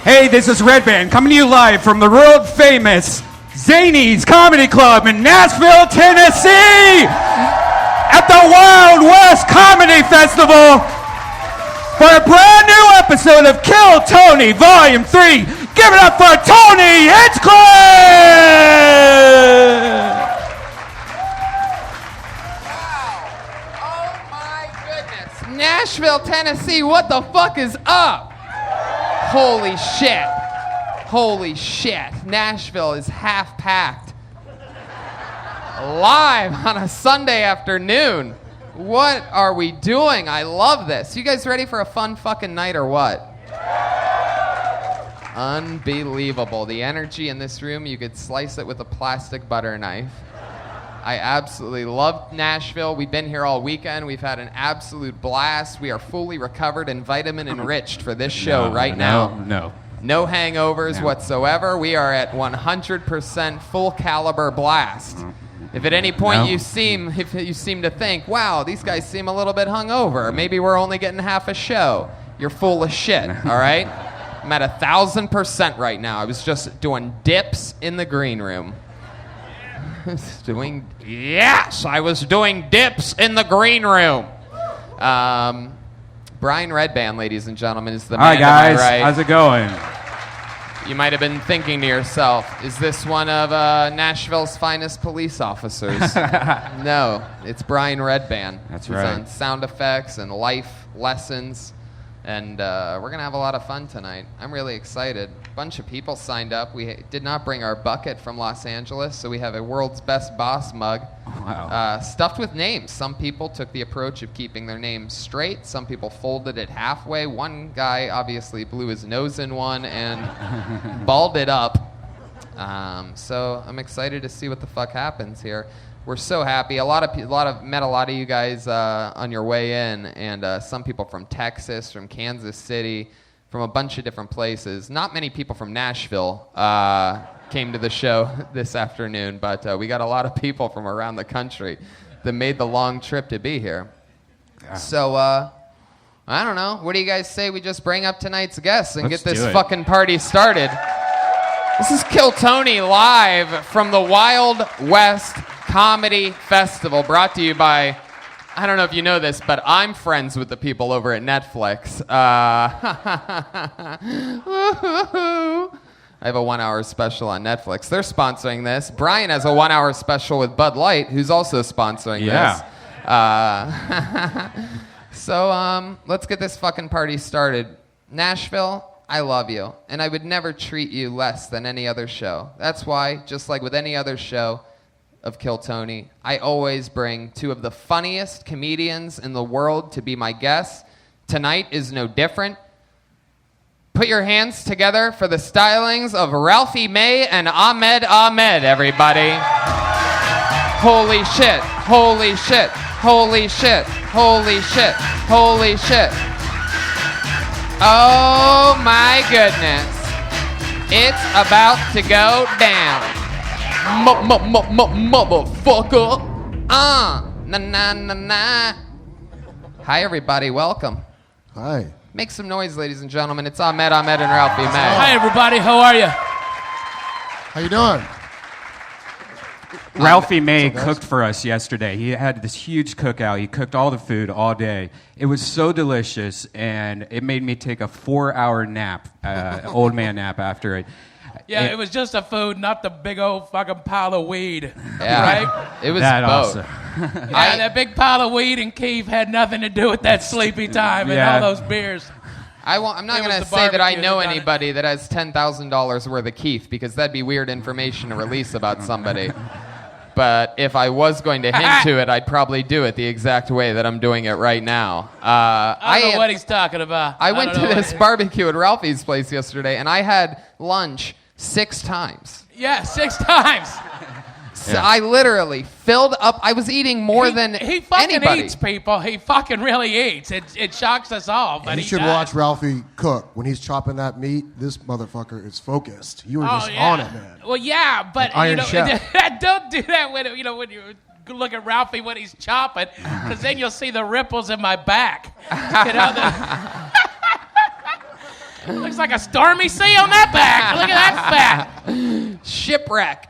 Hey, this is Red Band coming to you live from the world famous Zany's Comedy Club in Nashville, Tennessee at the Wild West Comedy Festival for a brand new episode of Kill Tony Volume 3. Give it up for Tony Hinchcliffe! Nashville, Tennessee, what the fuck is up? Holy shit. Holy shit. Nashville is half packed. Live on a Sunday afternoon. What are we doing? I love this. You guys ready for a fun fucking night or what? Unbelievable. The energy in this room, you could slice it with a plastic butter knife. I absolutely love Nashville. We've been here all weekend. We've had an absolute blast. We are fully recovered and vitamin enriched for this show now. No hangovers whatsoever. We are at 100% full caliber blast. If at any point you seem to think, wow, these guys seem a little bit hungover, maybe we're only getting half a show, you're full of shit, all right? I'm at 1,000% right now. I was just doing dips in the green room. I was doing dips in the green room. Brian Redband, ladies and gentlemen, is the man. Hi guys, right? How's it going? You might have been thinking to yourself, is this one of Nashville's finest police officers? No, it's Brian Redband. That's He's right. on sound effects and life lessons. And we're going to have a lot of fun tonight. I'm really excited. A bunch of people signed up. We did not bring our bucket from Los Angeles, so we have a World's Best Boss mug stuffed with names. Some people took the approach of keeping their names straight. Some people folded it halfway. One guy obviously blew his nose in one and balled it up. So I'm excited to see what the fuck happens here. We're so happy. Met a lot of you guys on your way in, and some people from Texas, from Kansas City, from a bunch of different places. Not many people from Nashville came to the show this afternoon, but we got a lot of people from around the country that made the long trip to be here. So, I don't know. What do you guys say we just bring up tonight's guests and get this fucking party started? This is Kill Tony live from the Wild West Comedy Festival, brought to you by, I don't know if you know this, but I'm friends with the people over at Netflix. I have a 1-hour special on Netflix. They're sponsoring this. Brian has a 1-hour special with Bud Light, who's also sponsoring this. So let's get this fucking party started. Nashville, I love you, and I would never treat you less than any other show. That's why, just like with any other show of Kill Tony, I always bring two of the funniest comedians in the world to be my guests. Tonight is no different. Put your hands together for the stylings of Ralphie May and Ahmed, everybody. Holy shit, holy shit, holy shit, holy shit, holy shit. Oh my goodness. It's about to go down. Motherfucker. Na. Hi, everybody. Welcome. Hi. Make some noise, ladies and gentlemen. It's Ahmed, and Ralphie May. Hi, everybody. How are you? How you doing? Ralphie May cooked for us yesterday. He had this huge cookout. He cooked all the food all day. It was so delicious, and it made me take a 4-hour nap, old man nap after it. Yeah, it was just the food, not the big old fucking pile of weed. Yeah, right? It was that both. Also. Yeah, that big pile of weed and Keith had nothing to do with that sleepy time and all those beers. I'm not going to say that I know anybody that has $10,000 worth of Keith, because that'd be weird information to release about somebody. But if I was going to hint to it, I'd probably do it the exact way that I'm doing it right now. I don't know what he's talking about. I went to this barbecue at Ralphie's place yesterday, and I had lunch 6 times. Yeah, 6 times. So I literally filled up. I was eating more than he fucking anybody. eats, people. He fucking really eats. It shocks us all. But you should watch Ralphie cook. When he's chopping that meat, this motherfucker is focused. You were just on it, man. Well, yeah, but Iron Chef. Don't do that when you look at Ralphie when he's chopping, because then you'll see the ripples in my back. Looks like a stormy sea on that back. Look at that back. Shipwreck.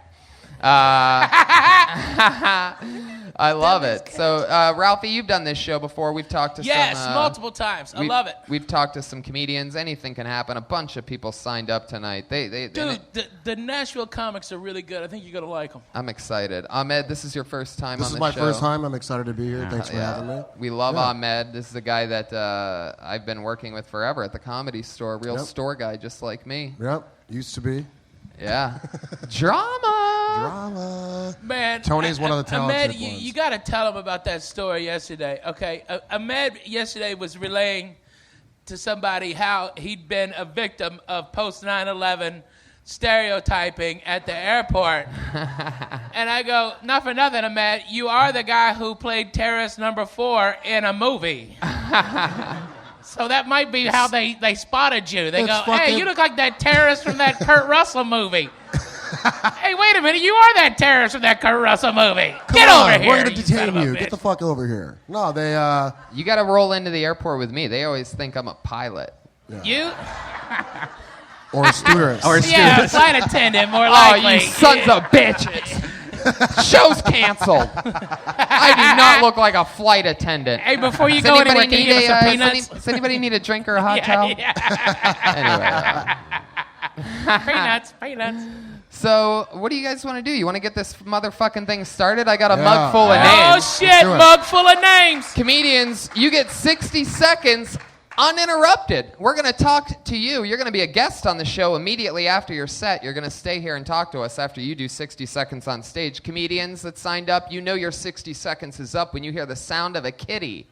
I love it. So, Ralphie, you've done this show before. We've talked to some... multiple times. I love it. We've talked to some comedians. Anything can happen. A bunch of people signed up tonight. Dude, the Nashville comics are really good. I think you're going to like them. I'm excited. Ahmed, this is your first time on the show. This is my first time. I'm excited to be here. Thanks for having me. We love Ahmed. This is a guy that I've been working with forever at the Comedy Store. Real store guy, just like me. Yep. Used to be. Yeah. Drama. Man. Tony's one of the talented Ahmed, ones. you got to tell him about that story yesterday. Okay. Ahmed yesterday was relaying to somebody how he'd been a victim of post 9/11 stereotyping at the airport. And I go, not for nothing, Ahmed, you are the guy who played terrorist number 4 in a movie. So that might be how they spotted you. They go, hey, you look like that terrorist from that Kurt Russell movie. Hey, wait a minute, you are that terrorist from that Kurt Russell movie. Get over here. We're going to detain you. Get the fuck over here. No, they... You got to roll into the airport with me. They always think I'm a pilot. Yeah. You? Or a stewardess. Yeah, flight attendant, more likely. Oh, you sons of bitches. Show's canceled. I do not look like a flight attendant. Hey, before you go anywhere, can you give us some peanuts? Does anybody need a drink or a hot towel? Anyway. Peanuts. So, what do you guys want to do? You want to get this motherfucking thing started? I got a mug full of names. Oh, shit, mug full of names. Comedians, you get 60 seconds uninterrupted. We're going to talk to you. You're going to be a guest on the show immediately after your set. You're going to stay here and talk to us after you do 60 seconds on stage. Comedians that signed up, you know your 60 seconds is up when you hear the sound of a kitty.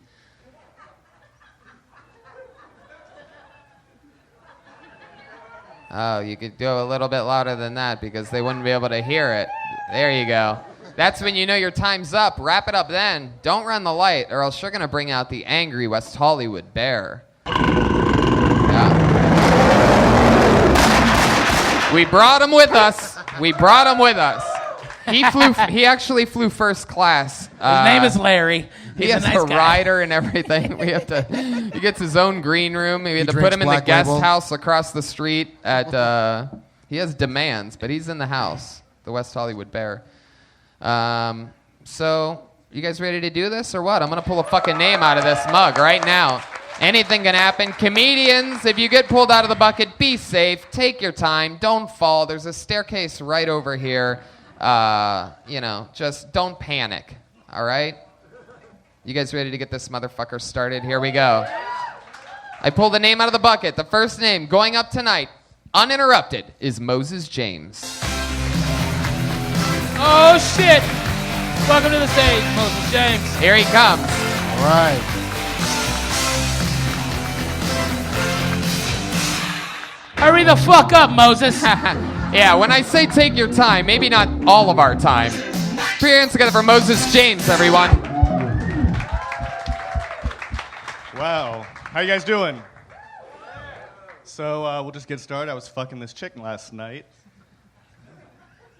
Oh, you could go a little bit louder than that because they wouldn't be able to hear it. There you go. That's when you know your time's up. Wrap it up then. Don't run the light or else you're going to bring out the angry West Hollywood bear. Yeah. We brought him with us. He actually flew first class. His name is Larry. He has a rider and everything. He gets his own green room. We had to put him in the guest house across the street at, he has demands, but he's in the house, the West Hollywood Bear. So, you guys ready to do this or what? I'm going to pull a fucking name out of this mug right now. Anything can happen. Comedians, if you get pulled out of the bucket, be safe. Take your time. Don't fall. There's a staircase right over here. Just don't panic. All right? You guys ready to get this motherfucker started? Here we go. I pulled the name out of the bucket. The first name going up tonight, uninterrupted, is Moses James. Oh, shit. Welcome to the stage, Moses James. Here he comes. All right. Hurry the fuck up, Moses. Yeah, when I say take your time, maybe not all of our time. Put your hands together for Moses James, everyone. Wow. How you guys doing? So we'll just get started. I was fucking this chick last night.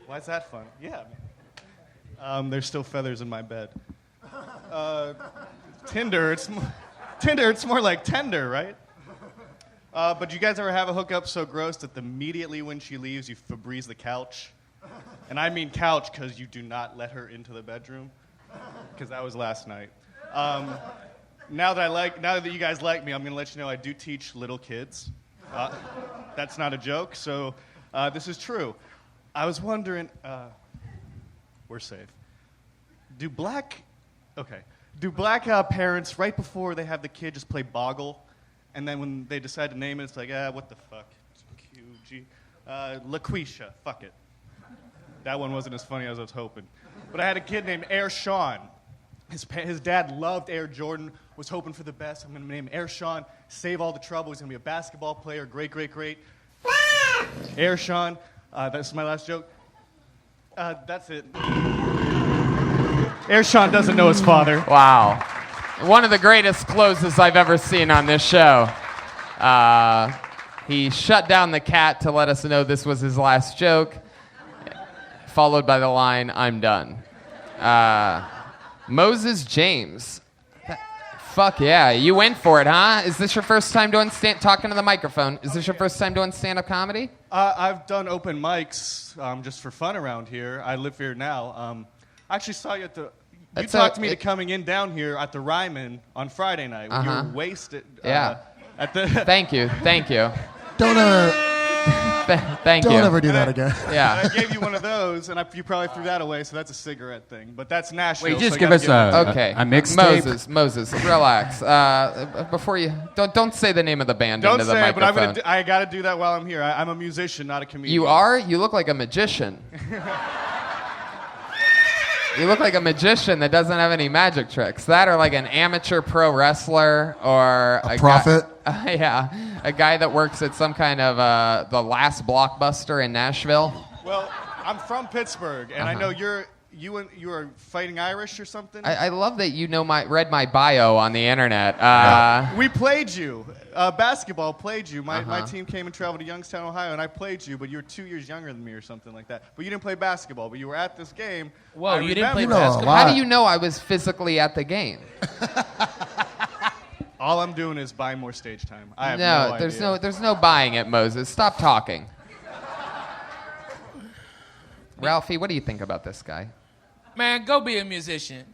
Why is that fun? Yeah. There's still feathers in my bed. Tinder, it's more like tender, right? But you guys ever have a hookup so gross that immediately when she leaves, you Febreze the couch? And I mean couch because you do not let her into the bedroom. Because that was last night. Now that you guys like me, I'm going to let you know I do teach little kids. That's not a joke, so this is true. I was wondering, we're safe. Do black parents, right before they have the kid, just play Boggle? And then when they decide to name it, it's like, what the fuck? QG. LaQuisha, fuck it. That one wasn't as funny as I was hoping. But I had a kid named Air Sean. His dad loved Air Jordan, was hoping for the best. I'm going to name him Air Sean, save all the trouble. He's going to be a basketball player, great. Air Sean, that's my last joke. That's it. Air Sean doesn't know his father. Wow. One of the greatest closes I've ever seen on this show. He shut down the cat to let us know this was his last joke, followed by the line, I'm done. Moses James. Fuck yeah. You went for it, huh? Is this your first time doing talking to the microphone? Is this your first time doing stand-up comedy? I've done open mics just for fun around here. I live here now. I actually saw you at the... You talked me to coming in down here at the Ryman on Friday night. When you were wasted. Yeah. At the Thank you. Don't ever, Thank you. don't ever do that again. Yeah. I gave you one of those, and you probably threw that away, so that's a cigarette thing. But that's Nashville. Wait, just so give us Okay. a mixtape. Moses, relax. Before you don't say the name of the band Don't into the say it, but microphone. I got to do that while I'm here. I'm a musician, not a comedian. You are? You look like a magician. You look like a magician that doesn't have any magic tricks. That or like an amateur pro wrestler or A prophet? Yeah, a guy that works at some kind of the last Blockbuster in Nashville. Well, I'm from Pittsburgh, and I know you are fighting Irish or something. I love that you read my bio on the internet. We played you. Basketball played you. My team came and traveled to Youngstown, Ohio, and I played you, but you were 2 years younger than me or something like that. But you didn't play basketball, but you were at this game. Whoa, you didn't play You know a basketball? lot. How do you know I was physically at the game? All I'm doing is buying more stage time. I have no idea. there's no buying it, Moses. Stop talking. Ralphie, what do you think about this guy? Man, go be a musician.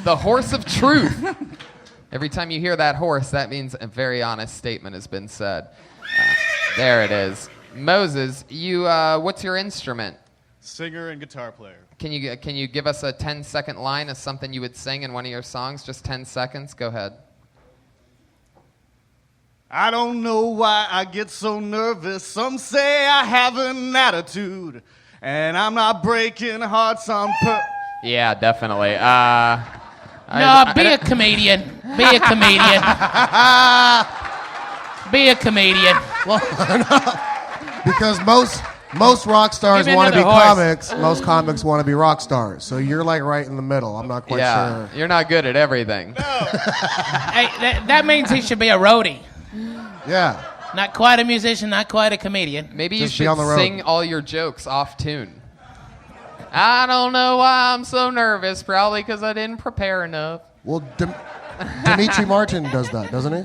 The horse of truth. Every time you hear that horse, that means a very honest statement has been said. There it is. Moses, what's your instrument? Singer and guitar player. Can you give us a 10-second line of something you would sing in one of your songs? Just 10 seconds. Go ahead. I don't know why I get so nervous. Some say I have an attitude, and I'm not breaking hearts on Yeah, definitely. Be a comedian. Be a comedian. Be a comedian. Well, because most rock stars Give me want to be another horse. comics. Most comics want to be rock stars. So you're like right in the middle. I'm not quite Yeah, sure. you're not good at everything. Hey, that means he should be a roadie. Yeah. Not quite a musician, not quite a comedian. Maybe you Just be should on the road. sing all your jokes off tune. I don't know why I'm so nervous. Probably because I didn't prepare enough. Well, Dimitri Martin does that, doesn't he?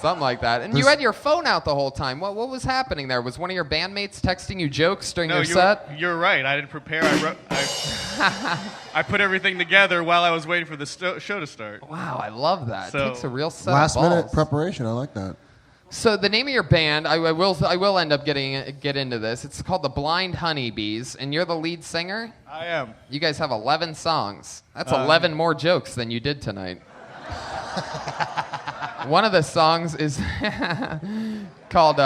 Something like that. And you had your phone out the whole time. What was happening there? Was one of your bandmates texting you jokes during your set? You're right. I didn't prepare. I put everything together while I was waiting for the show to start. Wow, I love that. So- It takes a real set Last of balls. minute preparation. I like that. So the name of your band, I will end up get into this. It's called the Blind Honeybees, and you're the lead singer. I am. You guys have 11 songs. That's 11 more jokes than you did tonight. One of the songs is called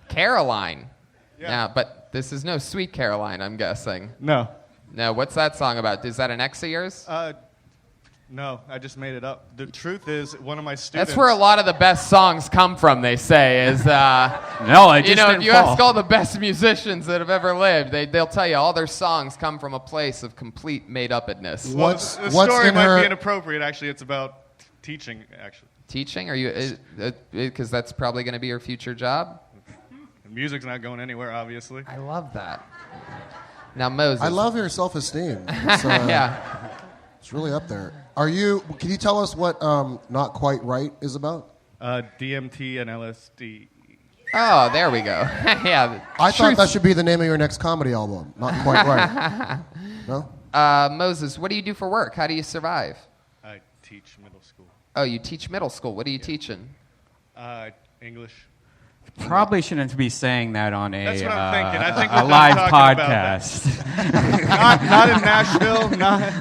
Caroline. Yeah. Now, but this is no Sweet Caroline, I'm guessing. No. No, what's that song about? Is that an ex of yours? No, I just made it up. The truth is, one of my students... That's where a lot of the best songs come from, they say, is... No, I just didn't if you fall. ask all the best musicians that have ever lived, they'll tell you all their songs come from a place of complete made-upness. Well, What's the story in might her? be inappropriate, actually. It's about teaching, actually. Teaching? Are you... Because that's probably going to be your future job? Music's not going anywhere, obviously. I love that. Now, Moses... I love your self-esteem. It's, yeah. It's really up there. Can you tell us what Not Quite Right is about? DMT and LSD. Oh, there we go. Yeah. I thought that should be the name of your next comedy album. Not Quite Right. No? Moses, what do you do for work? How do you survive? I teach middle school. Oh, you teach middle school. What are you teaching? English. Probably shouldn't be saying that on That's what I'm thinking. I think a we're done live talking about podcast. Not in Nashville. Not.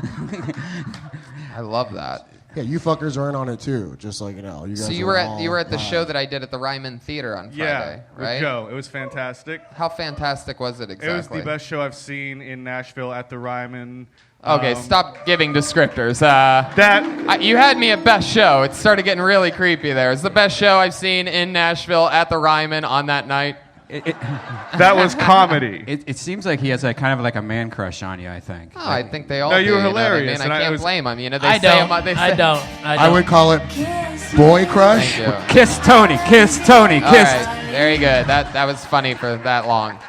I love that. Yeah, you fuckers are in on it too. Just like, you know. You guys So you were at the show that I did at the Ryman Theater on Friday, Yeah, right? with Joe. It was fantastic. How fantastic was it exactly? It was the best show I've seen in Nashville at the Ryman. Okay, stop giving descriptors. You had me at best show. It started getting really creepy there. It's the best show I've seen in Nashville at the Ryman on that night. That was comedy. It seems like he has a kind of like a man crush on you, I think. Oh, I think they all No, do. you were know what I mean? hilarious, and I I can't was- blame them. You know, I don't. they say I don't. I would call it Boy Crush. Thank you. Kiss Tony, kiss Tony, All kiss. right, very good. That was funny for that long.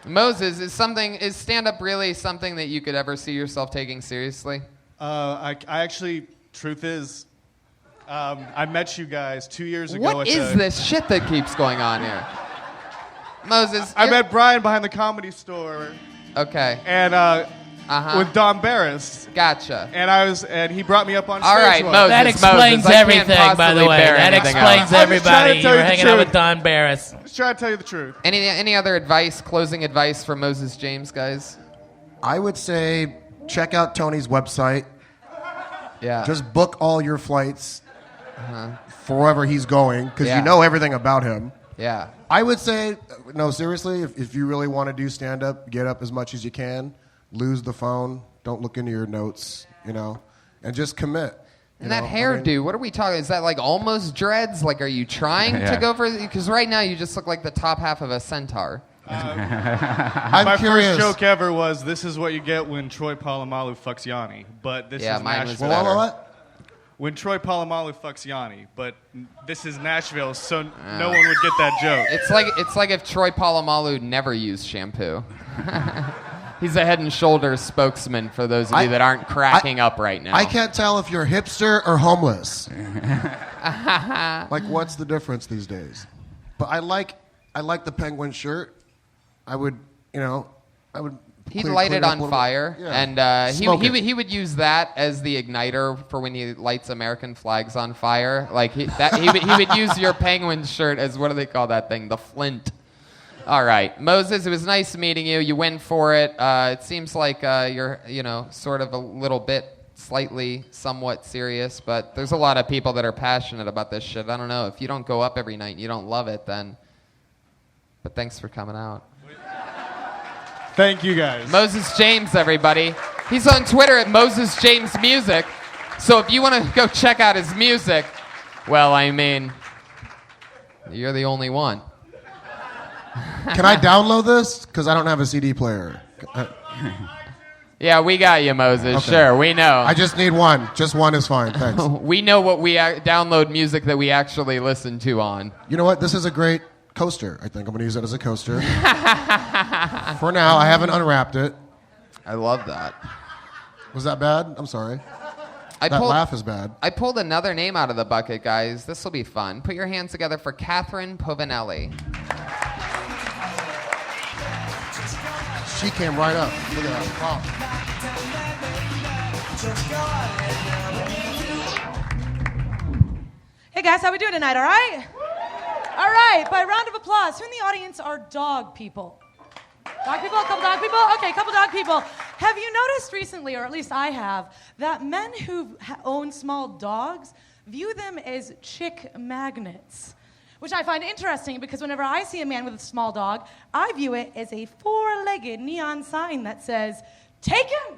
Moses, is stand-up really something that you could ever see yourself taking seriously? I actually, truth is, I met you guys 2 years ago. What is this shit that keeps going on here? Moses. I met Brian behind the Comedy Store. Okay. And with Don Barris. Gotcha. And he brought me up on stage. All right, once. Moses. That explains I can't everything, by the possibly way. bear That anything explains else. I'm just trying everybody. to tell You were you the hanging out truth. with Don Barris. Just trying to tell you the truth. Any other advice, closing advice for Moses James, guys? I would say check out Tony's website. Yeah. Just book all your flights for wherever he's going, because Yeah. you know everything about him. Yeah. I would say, no, seriously, if you really want to do stand-up, get up as much as you can. Lose the phone. Don't look into your notes, and just commit. And that hairdo, what are we talking? Is that like almost dreads? Like, are you trying to go for? Because right now you just look like the top half of a centaur. I'm curious. First joke ever was, this is what you get when Troy Polamalu fucks Yanni. But this is mine was Nashville. better. What? When Troy Polamalu fucks Yanni. But this is Nashville, so no one would get that joke. It's like if Troy Polamalu never used shampoo. He's a Head and Shoulders spokesman for those of you that aren't cracking up right now. I can't tell if you're hipster or homeless. Like, what's the difference these days? But I like the penguin shirt. I would. He'd clean light it it up a on little fire, bit. Yeah. and Smoke it. he would use that as the igniter for when he lights American flags on fire. Like he would use your penguin shirt as, what do they call that thing? The flint. All right, Moses, it was nice meeting you. You win for it. It seems like you're sort of a little bit slightly somewhat serious, but there's a lot of people that are passionate about this shit. I don't know, if you don't go up every night and you don't love it, then. But thanks for coming out. Thank you, guys. Moses James, everybody. He's on Twitter at Moses James Music. So if you want to go check out his music, well, I mean, you're the only one. Can I download this? Because I don't have a CD player. Yeah, we got you, Moses. Okay. Sure, we know. I just need one. Just one is fine. Thanks. We know what we download music that we actually listen to on. You know what? This is a great coaster. I think I'm going to use it as a coaster. For now, I haven't unwrapped it. I love that. Was that bad? I'm sorry. That laugh is bad. I pulled another name out of the bucket, guys. This will be fun. Put your hands together for Catherine Povinelli. She came right up. Look at that. Wow. Hey guys, how we doing tonight, all right? All right, by round of applause, who in the audience are dog people? Dog people? A couple dog people? Okay, couple dog people. Have you noticed recently, or at least I have, that men who own small dogs view them as chick magnets? Which I find interesting because whenever I see a man with a small dog, I view it as a four-legged neon sign that says, "Take him!"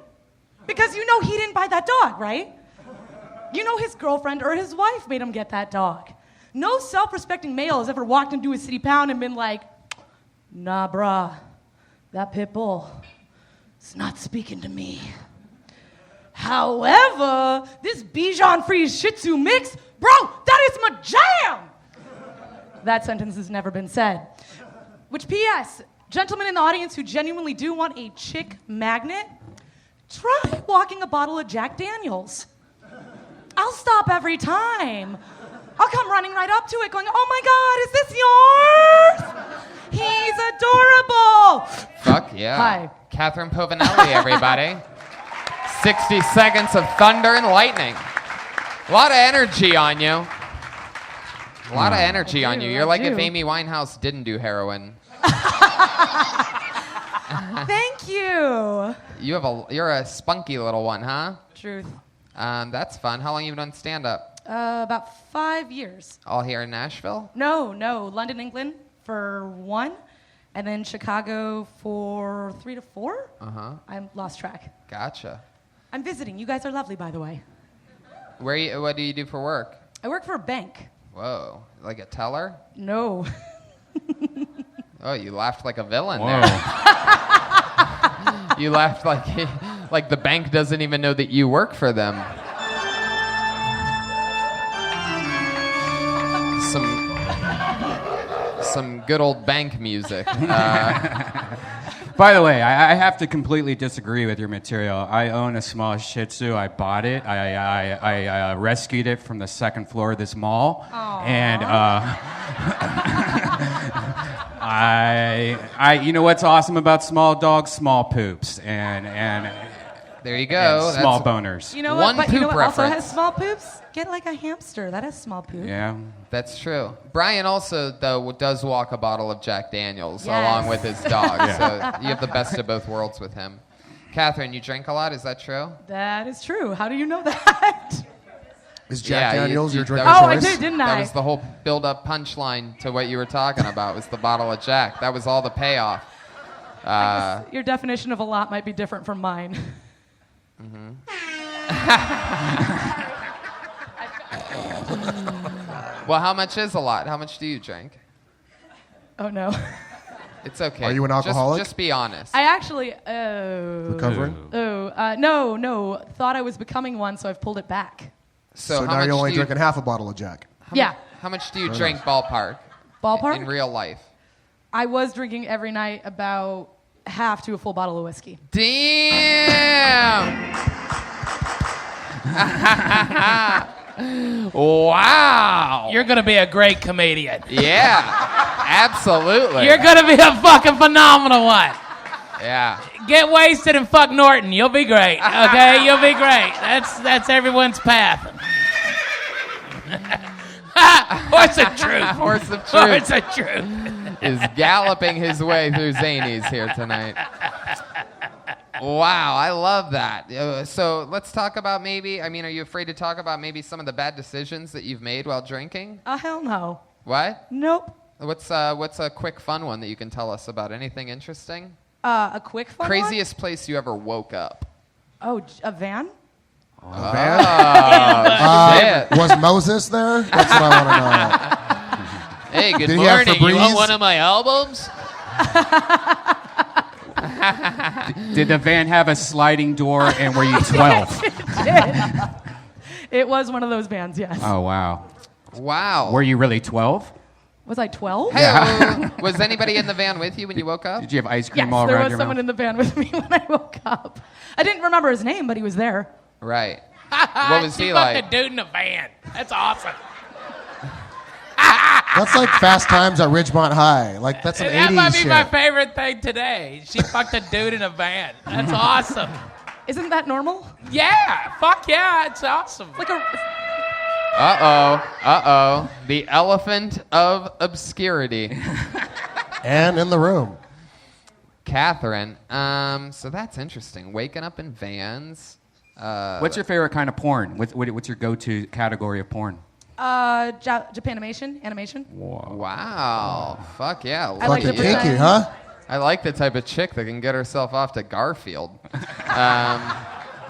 Because you know he didn't buy that dog, right? You know his girlfriend or his wife made him get that dog. No self-respecting male has ever walked into a city pound and been like, "Nah, brah, that pit bull is not speaking to me." However, this Bichon Frise Shih Tzu mix, bro, that is my jam! That sentence has never been said. Which, P.S., gentlemen in the audience who genuinely do want a chick magnet, try walking a bottle of Jack Daniels. I'll stop every time. I'll come running right up to it going, "Oh my God, is this yours? He's adorable." Fuck yeah. Hi. Catherine Povinelli, everybody. 60 seconds of thunder and lightning. A lot of energy on you. A lot of energy on you. You're like if Amy Winehouse didn't do heroin. Thank you. You're a spunky little one, huh? Truth. That's fun. How long have you done stand-up? About 5 years. All here in Nashville? No. London, England for 1, and then Chicago for 3 to 4. I lost track. Gotcha. I'm visiting. You guys are lovely, by the way. What do you do for work? I work for a bank. Whoa. Like a teller? No. Oh, you laughed like a villain there. You laughed like the bank doesn't even know that you work for them. Some good old bank music. By the way, I have to completely disagree with your material. I own a small Shih Tzu. I bought it. I rescued it from the second floor of this mall, and you know what's awesome about small dogs? Small poops, and There you go. and small boners. You know One what? But you know poop what also reference. has small poops? Get like a hamster. That has small poop. Yeah. That's true. Brian also, though, does walk a bottle of Jack Daniels Yes. along with his dog. So you have the best of both worlds with him. Catherine, you drink a lot? Is that true? That is true. How do you know that? Is Jack Yeah, Daniels you- your that drink was- of Oh, I choice? did, didn't I? That was the whole build-up punchline to what you were talking about. Was the bottle of Jack. That was all the payoff. Your definition of a lot might be different from mine. Well, how much is a lot? How much do you drink? Oh no. It's okay. Are you an alcoholic? Just be honest. I actually. Recovering? No. Thought I was becoming one, so I've pulled it back. So how now much you're only do you, drinking half a bottle of Jack. Yeah. How much do you drink ballpark? Ballpark? In real life? I was drinking every night about half to a full bottle of whiskey. Damn! Wow! You're gonna be a great comedian. Yeah, absolutely. You're gonna be a fucking phenomenal one. Yeah. Get wasted and fuck Norton. You'll be great. Okay, you'll be great. That's everyone's path. Horse of truth. Horse of Horse Truth of truth. is galloping his way through Zanies here tonight. Wow, I love that. So let's talk about are you afraid to talk about maybe some of the bad decisions that you've made while drinking? Hell no. What? Nope. What's a quick fun one that you can tell us about? Anything interesting? A quick fun one? Craziest place you ever woke up? Oh, a van? A van? Shit. Was Moses there? That's what I want to know. Hey, good Did he have morning. You want Febreze? one of my albums? Did the van have a sliding door, and were you 12? It was one of those vans, yes. Oh, wow. Wow. Were you really 12? Was I 12? Hey, was anybody in the van with you when you woke up? Did you have ice cream Yes, all there around was your someone mouth? in the van with me when I woke up. I didn't remember his name, but he was there. Right. What was She he fucked like? a dude in a van. That's awesome. That's like Fast Times at Ridgemont High. Like, that's an That 80s might be shit. my favorite thing today. She fucked a dude in a van. That's awesome. Isn't that normal? Yeah. Fuck yeah. It's awesome. Like a. Uh-oh. The elephant of obscurity. And in the room. Catherine, so that's interesting. Waking up in vans. What's your favorite kind of porn? What's your go-to category of porn? Japanimation? Animation? Wow. Fuck yeah. I like Fucking the kinky, pretend. huh? I like the type of chick that can get herself off to Garfield.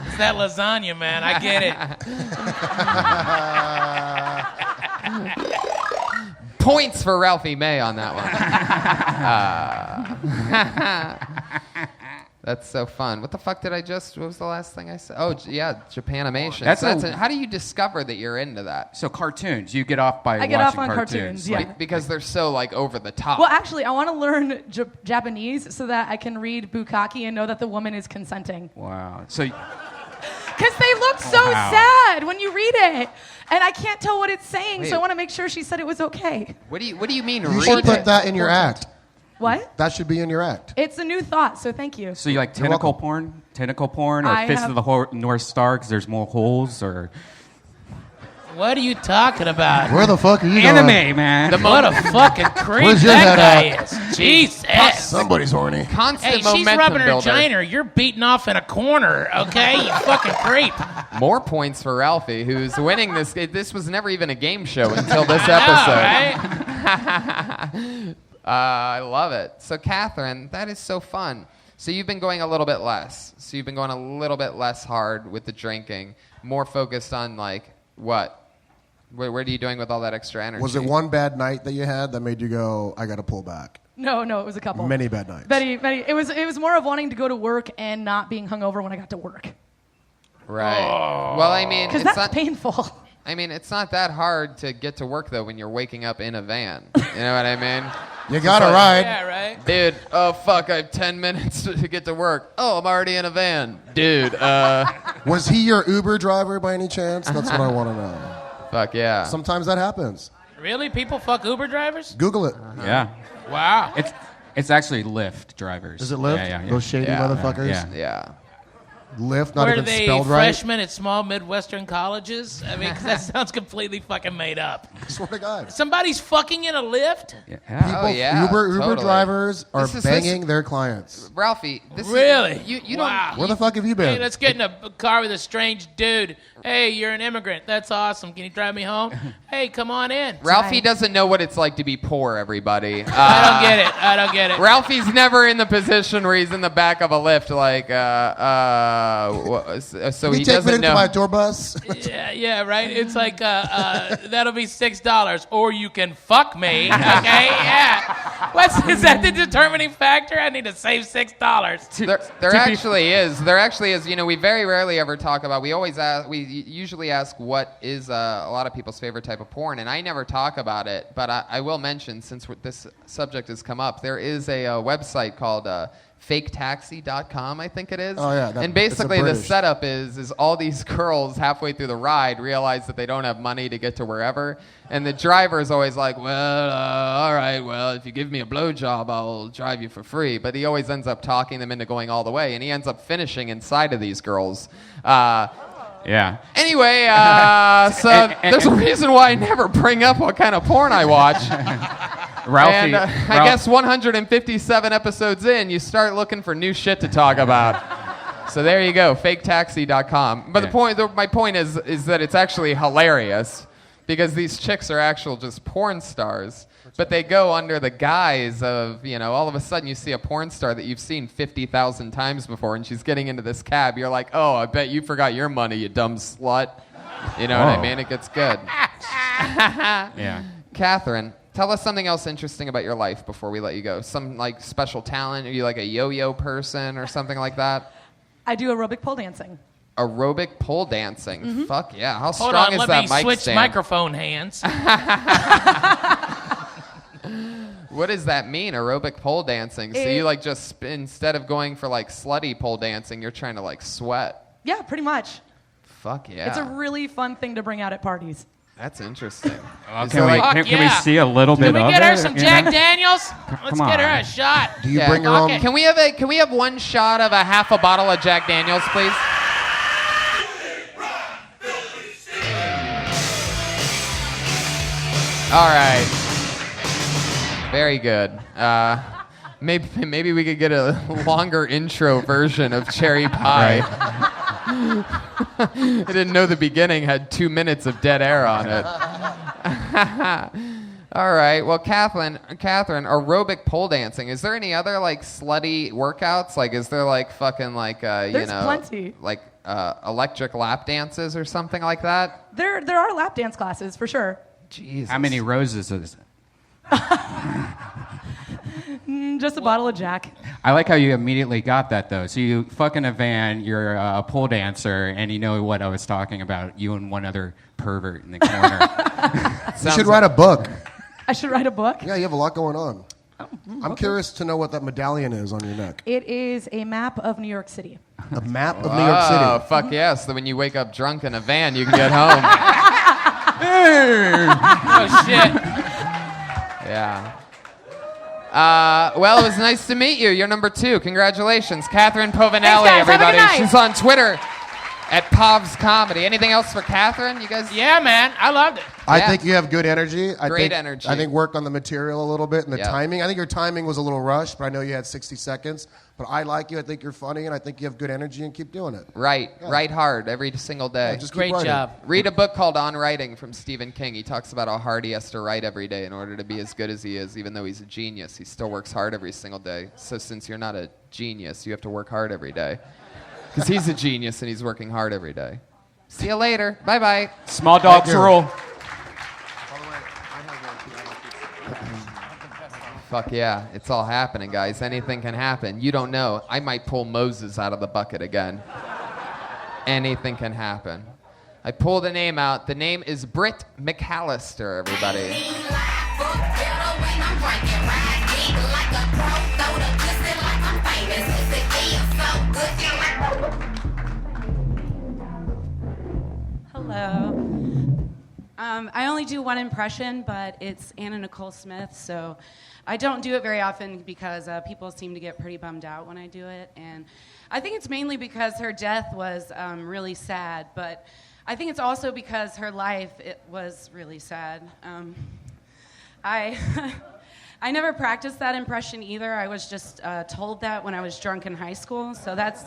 It's that lasagna, man. I get it. Points for Ralphie May on that one. That's so fun. What the fuck did what was the last thing I said? Oh, yeah, Japanimation. How do you discover that you're into that? So cartoons. You get off by I watching get off on cartoons. cartoons, yeah. Because they're so, like, over the top. Well, actually, I want to learn Japanese so that I can read bukkake and know that the woman is consenting. Wow. So Because they look so Wow. sad when you read it. And I can't tell what it's saying, Wait. so I want to make sure she said it was okay. What do you mean You read should put it? that in your act. What? That should be in your act. It's a new thought, so thank you. you like You're tentacle welcome. porn? Tentacle porn, or I Fist have- of the North Star because there's more holes, or What are you talking about? Where the fuck are you anime, going? man. What a fucking creep Where's your that head guy is. Jesus. Somebody's horny. Constant Hey, she's momentum rubbing her builder. vagina. You're beating off in a corner, okay? You fucking creep. More points for Ralphie, who's winning this. This was never even a game show until this I episode. know, right? I love it. So, Catherine, that is so fun. So you've been going a little bit less. So you've been going a little bit less hard with the drinking, more focused on, like, what? What are you doing with all that extra energy? Was it one bad night that you had that made you go, I got to pull back? No, it was a couple. Many bad nights. Many. It was more of wanting to go to work and not being hungover when I got to work. Right. Well, I mean, Because it's that's not. painful. I mean, it's not that hard to get to work though when you're waking up in a van. You know what I mean? You got a ride. Yeah, right? Dude, oh fuck, I have 10 minutes to get to work. Oh, I'm already in a van. Dude, Was he your Uber driver by any chance? That's what I want to know. fuck yeah. Sometimes that happens. Really? People fuck Uber drivers? Google it. Yeah. Wow. It's actually Lyft drivers. Is it Lyft? Yeah. Those shady Yeah. motherfuckers? Yeah. Yeah. Lyft, not Were even they spelled right. freshmen at small Midwestern colleges? I mean, 'cause that sounds completely fucking made up. I swear to God. Somebody's fucking in a lift? Yeah. Oh, yeah, Uber totally. drivers are This is- banging their clients. Ralphie, this Really? is... You Wow. don't... Where the fuck have you been? Hey, let's get in a car with a strange dude. Hey, you're an immigrant. That's awesome. Can you drive me home? Hey, come on in. Ralphie doesn't know what it's like to be poor, everybody. I don't get it. Ralphie's never in the position where he's in the back of a lift, like, so Can he you take me doesn't into know. my tour bus? Yeah, right. It's like that'll be $6, or you can fuck me. Okay, yeah. Is that the determining factor? I need to save $6. There actually is. There actually is. You know, we very rarely ever talk about. We always ask. We usually ask what is a lot of people's favorite type of porn, and I never talk about it. But I will mention, since this subject has come up, there is a website called faketaxi.com, I think it is. Oh, yeah, and it's basically a the British. setup is all these girls halfway through the ride realize that they don't have money to get to wherever, and the driver is always like, well, all right, well, if you give me a blowjob, I'll drive you for free. But he always ends up talking them into going all the way, and he ends up finishing inside of these girls. Yeah. Anyway, so there's a reason why I never bring up what kind of porn I watch. Ralphie. And I guess 157 episodes in, you start looking for new shit to talk about. So there you go, faketaxi.com. But my point is that it's actually hilarious because these chicks are actual just porn stars, but they go under the guise of, you know, all of a sudden you see a porn star that you've seen 50,000 times before, and she's getting into this cab. You're like, oh, I bet you forgot your money, you dumb slut. You know what I mean? It gets good. Yeah. Catherine, tell us something else interesting about your life before we let you go. Some like special talent? Are you like a yo-yo person or something like that? I do aerobic pole dancing. Aerobic pole dancing. Fuck yeah. How Hold strong on, is let that me mic switch stand? microphone hands. What does that mean, aerobic pole dancing? So you like just, instead of going for like slutty pole dancing, you're trying to like sweat. Yeah, pretty much. Fuck yeah. It's a really fun thing to bring out at parties. That's interesting. Well, Is can there, we, like- can, can yeah. we see a little bit Can we of get it? her some you Jack know? Daniels? Let's Come get her on. a shot. Do you Yeah. bring your own? Can we have one shot of a half a bottle of Jack Daniels, please? All right. Very good. Maybe we could get a longer intro version of Cherry Pie. I didn't know the beginning had 2 minutes of dead air on it. All right. Well, Catherine, aerobic pole dancing. Is there any other like slutty workouts? Like, is there like fucking like There's plenty. like electric lap dances or something like that? There are lap dance classes for sure. Jesus. How many roses is it? Just a bottle of Jack. I like how you immediately got that, though. So you fuck in a van, you're a pole dancer, and you know what I was talking about, you and one other pervert in the corner. You should write a book. I should write a book. Yeah, you have a lot going on. I'm curious to know what that medallion is on your neck. It is a map of New York City. A map of New York City. Oh, fuck yes. So when you wake up drunk in a van, you can get home. Oh, shit. Yeah. Well, it was nice to meet you. You're number 2. Congratulations. Catherine Povinelli, Thanks, guys. Have a good everybody. night. She's on Twitter at Pov's Comedy. Anything else for Catherine? You guys? Yeah, man. I loved it. I Yeah. think you have good energy. Great energy. I think work on the material a little bit and the Yeah. timing. I think your timing was a little rushed, but I know you had 60 seconds. But I like you. I think you're funny, and I think you have good energy, and keep doing it. Write hard every single day. Yeah, just keep Great writing. job. Read a book called On Writing from Stephen King. He talks about how hard he has to write every day in order to be as good as he is, even though he's a genius. He still works hard every single day. So since you're not a genius, you have to work hard every day. Because he's a genius, and he's working hard every day. See you later. Bye-bye. Small dogs Thank you. rule. Fuck yeah. It's all happening, guys. Anything can happen. You don't know. I might pull Moses out of the bucket again. Anything can happen. I pulled a name out. The name is Britt McAllister, everybody. I only do one impression, but it's Anna Nicole Smith, so I don't do it very often because people seem to get pretty bummed out when I do it. And I think it's mainly because her death was really sad, but I think it's also because her life was really sad. I I never practiced that impression either. I was just told that when I was drunk in high school, so that's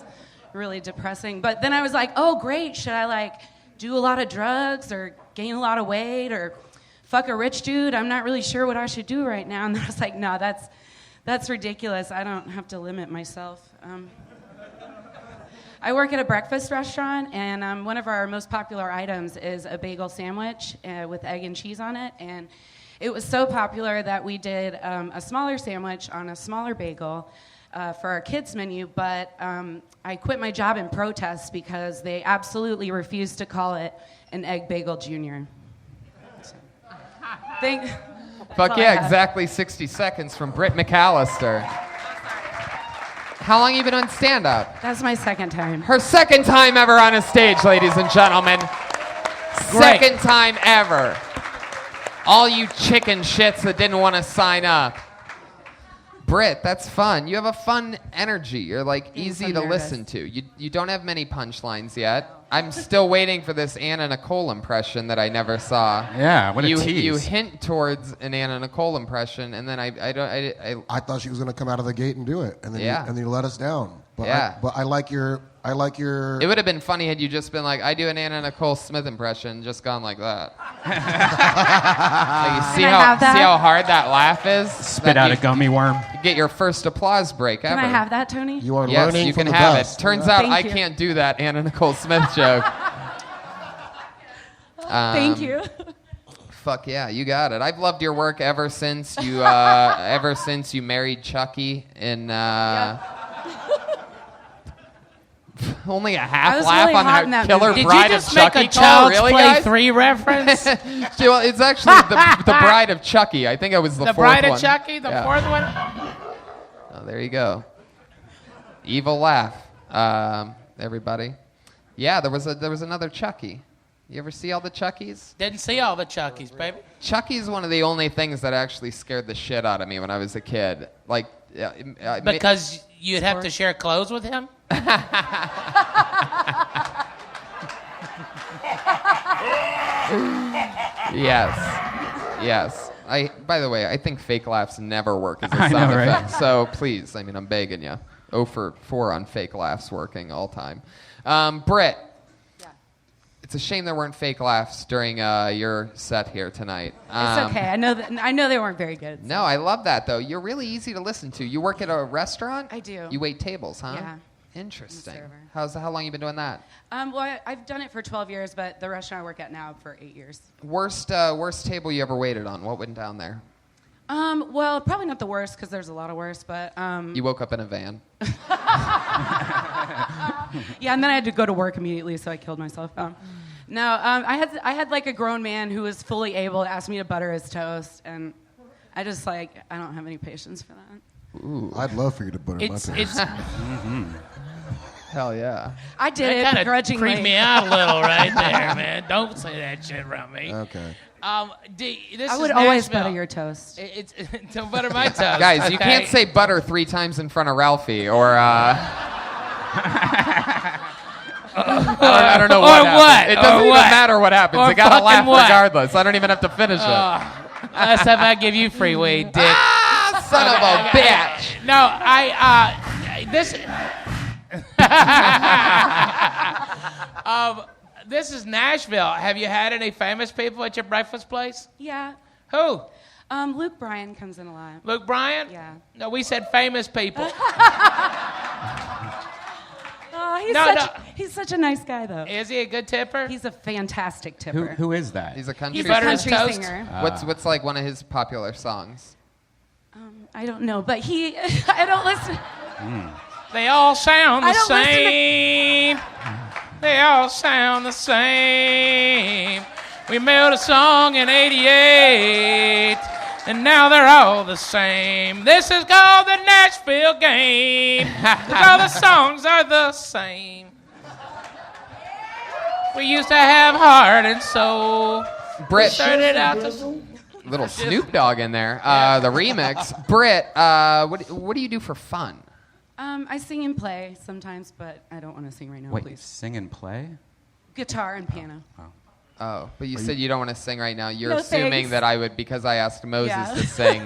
really depressing. But then I was like, oh, great, should I do a lot of drugs or gain a lot of weight or fuck a rich dude? I'm not really sure what I should do right now. And then I was like, no, that's ridiculous. I don't have to limit myself. I work at a breakfast restaurant, and one of our most popular items is a bagel sandwich with egg and cheese on it. And it was so popular that we did a smaller sandwich on a smaller bagel for our kids' menu, but I quit my job in protest because they absolutely refused to call it an Egg Bagel Junior. Fuck yeah, exactly 60 seconds from Britt McAllister. How long have you been on stand-up? That's my second time. Her second time ever on a stage, ladies and gentlemen. Great. Second time ever. All you chicken shits that didn't want to sign up. Britt, that's fun. You have a fun energy. You're easy to listen to. You don't have many punchlines yet. I'm still waiting for this Anna Nicole impression that I never saw. Yeah, what a tease. You hint towards an Anna Nicole impression, and then I I thought she was going to come out of the gate and do it, and then you let us down. But Yeah. I like your. It would have been funny had you just been like, I do an Anna Nicole Smith impression, just gone like that. See how hard that laugh is? Spit out a gummy worm. You get your first applause break ever. Can I have that, Tony? You are Yes, learning you from can the have best. it. Turns out Thank I you. can't do that Anna Nicole Smith joke. Thank you. Fuck yeah, you got it. I've loved your work ever since you married Chucky in. Only a half laugh really on hot in how that Killer movie. Did Bride you of just make Chucky a call? Child's Really, Play guys? 3 reference? Well, it's actually the Bride of Chucky. I think it was the fourth Bride one. of Chucky, the Yeah. fourth one? Oh, there you go. Evil laugh, everybody. Yeah, there was another Chucky. You ever see all the Chuckies? Didn't see all the Chuckies, baby. Chucky's one of the only things that actually scared the shit out of me when I was a kid. Because you'd have to share clothes with him? Yes. By the way, I think fake laughs never work as a I sound know, right? effect. So please, I'm begging you. 0 for 4 on fake laughs working all time. Britt. Yeah. It's a shame there weren't fake laughs during your set here tonight. It's okay. I know they weren't very good. No, I love that, though. You're really easy to listen to. You work at a restaurant? I do. You wait tables, huh? Yeah. Interesting. I'm a server. How long you been doing that? Well, I've done it for 12 years, but the restaurant I work at now for 8 years. Worst table you ever waited on? What went down there? Well, probably not the worst because there's a lot of worse, but You woke up in a van. yeah, and then I had to go to work immediately, so I killed myself. I had a grown man who was fully able to ask me to butter his toast, and I just I don't have any patience for that. Ooh. I'd love for you to butter my It's toast. Hell yeah. I did That it kind of begrudgingly. creeped me out a little right there, man. Don't say that shit around me. Okay. I This is would always Nashville. butter your toast. Don't butter my toast. Guys, you okay? can't say butter 3 times in front of Ralphie or... I don't know Or what happens. what? It doesn't Or even what? matter what happens. Or You gotta laugh fucking what? regardless. I don't even have to finish it. Last time I give you free weed, dick. Son of a bitch. No, this is Nashville. Have you had any famous people at your breakfast place? Yeah. Who? Luke Bryan comes in a lot. Luke Bryan? Yeah. No, we said famous people. Oh, he's such a nice guy, though. Is he a good tipper? He's a fantastic tipper. Who is that? He's a country He's a butter his country toast? singer. What's like one of his popular songs? I don't know, but I don't listen. They all sound I the don't listen to- same. They all sound the same. We made a song in '88, and now they're all the same. This is called the Nashville game, 'cause all the songs are the same. We used to have heart and soul. Britt. Started out to... Little Snoop Dogg in there. The remix. Britt, what do you do for fun? I sing and play sometimes, but I don't want to sing right now, Wait, please. sing and play? Guitar and piano. Oh, but you said you don't want to sing right now. You're No, assuming thanks. that I would, because I asked Moses Yeah. to sing,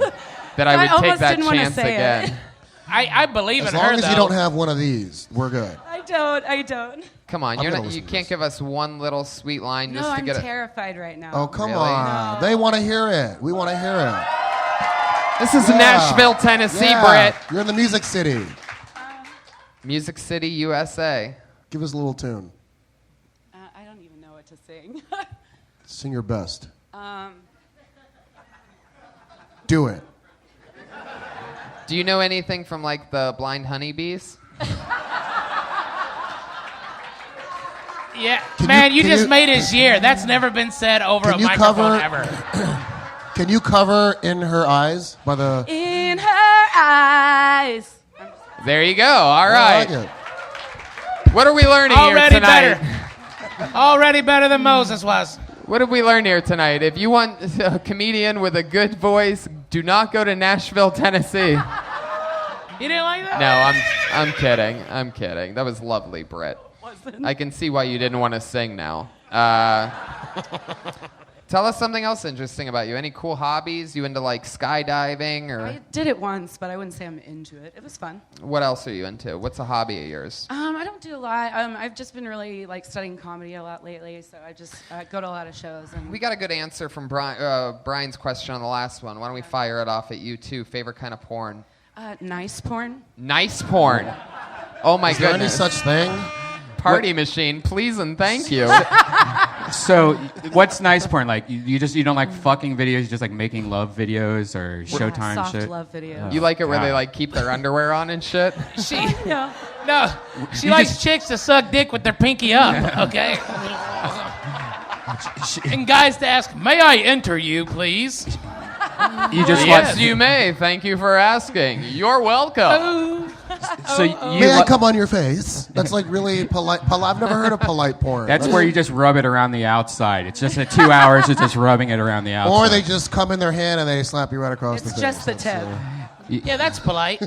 that I I would take almost that didn't wanna chance say it. again. I believe As in her, long as though. you don't have one of these, we're good. I don't. Come on, I'm you're gonna not, listen you to can't this. give us one little sweet line No, just to I'm get it. terrified right now. Oh, come Really? on. They want to hear it. We want to hear it. This is Yeah. Nashville, Tennessee, Yeah. Britt. You're in the Music City. Music City, USA. Give us a little tune. I don't even know what to sing. Sing your best. Do it. Do you know anything from like the Blind Honeybees? Yeah, Can man, you- you can just you- made his year. That's never been said over a Can you microphone cover- ever. Can you cover In Her Eyes by the... In her eyes. There you go. All I right. like it. What are we learning Already here tonight? better. Already better than Moses was. What did we learn here tonight? If you want a comedian with a good voice, do not go to Nashville, Tennessee. You didn't like that? No, I'm kidding. I'm kidding. That was lovely, Britt. I can see why you didn't want to sing now. Tell us something else interesting about you. Any cool hobbies? You into like skydiving or I did it once, but I wouldn't say I'm into it. It was fun. what else are you into? What's a hobby of yours? I don't do a lot. I've just been really like studying comedy a lot lately, so I just go to a lot of shows. And We got a good answer from Brian's question on the last one. Why don't we fire it off at you too? Favorite kind of porn? nice porn. Nice porn. Oh my Is there any goodness. such thing? Party machine, please and thank you. So, what's nice porn? Like, you don't like fucking videos, you just like making love videos or Showtime soft shit? love videos. You like it where God. they like keep their underwear on and shit? She, Yeah. no, she You likes just- chicks to suck dick with their pinky up, okay? And guys to ask, may I enter you, please? You just Yes, like, you may. Thank you for asking. You're welcome. so you May I li- come on your face? That's like really polite. I've never heard of polite porn. That's where you just rub it around the outside. It's just 2 hours of just rubbing it around the outside. Or they just come in their hand and they slap you right across the It's face. just the tip. Yeah, that's polite.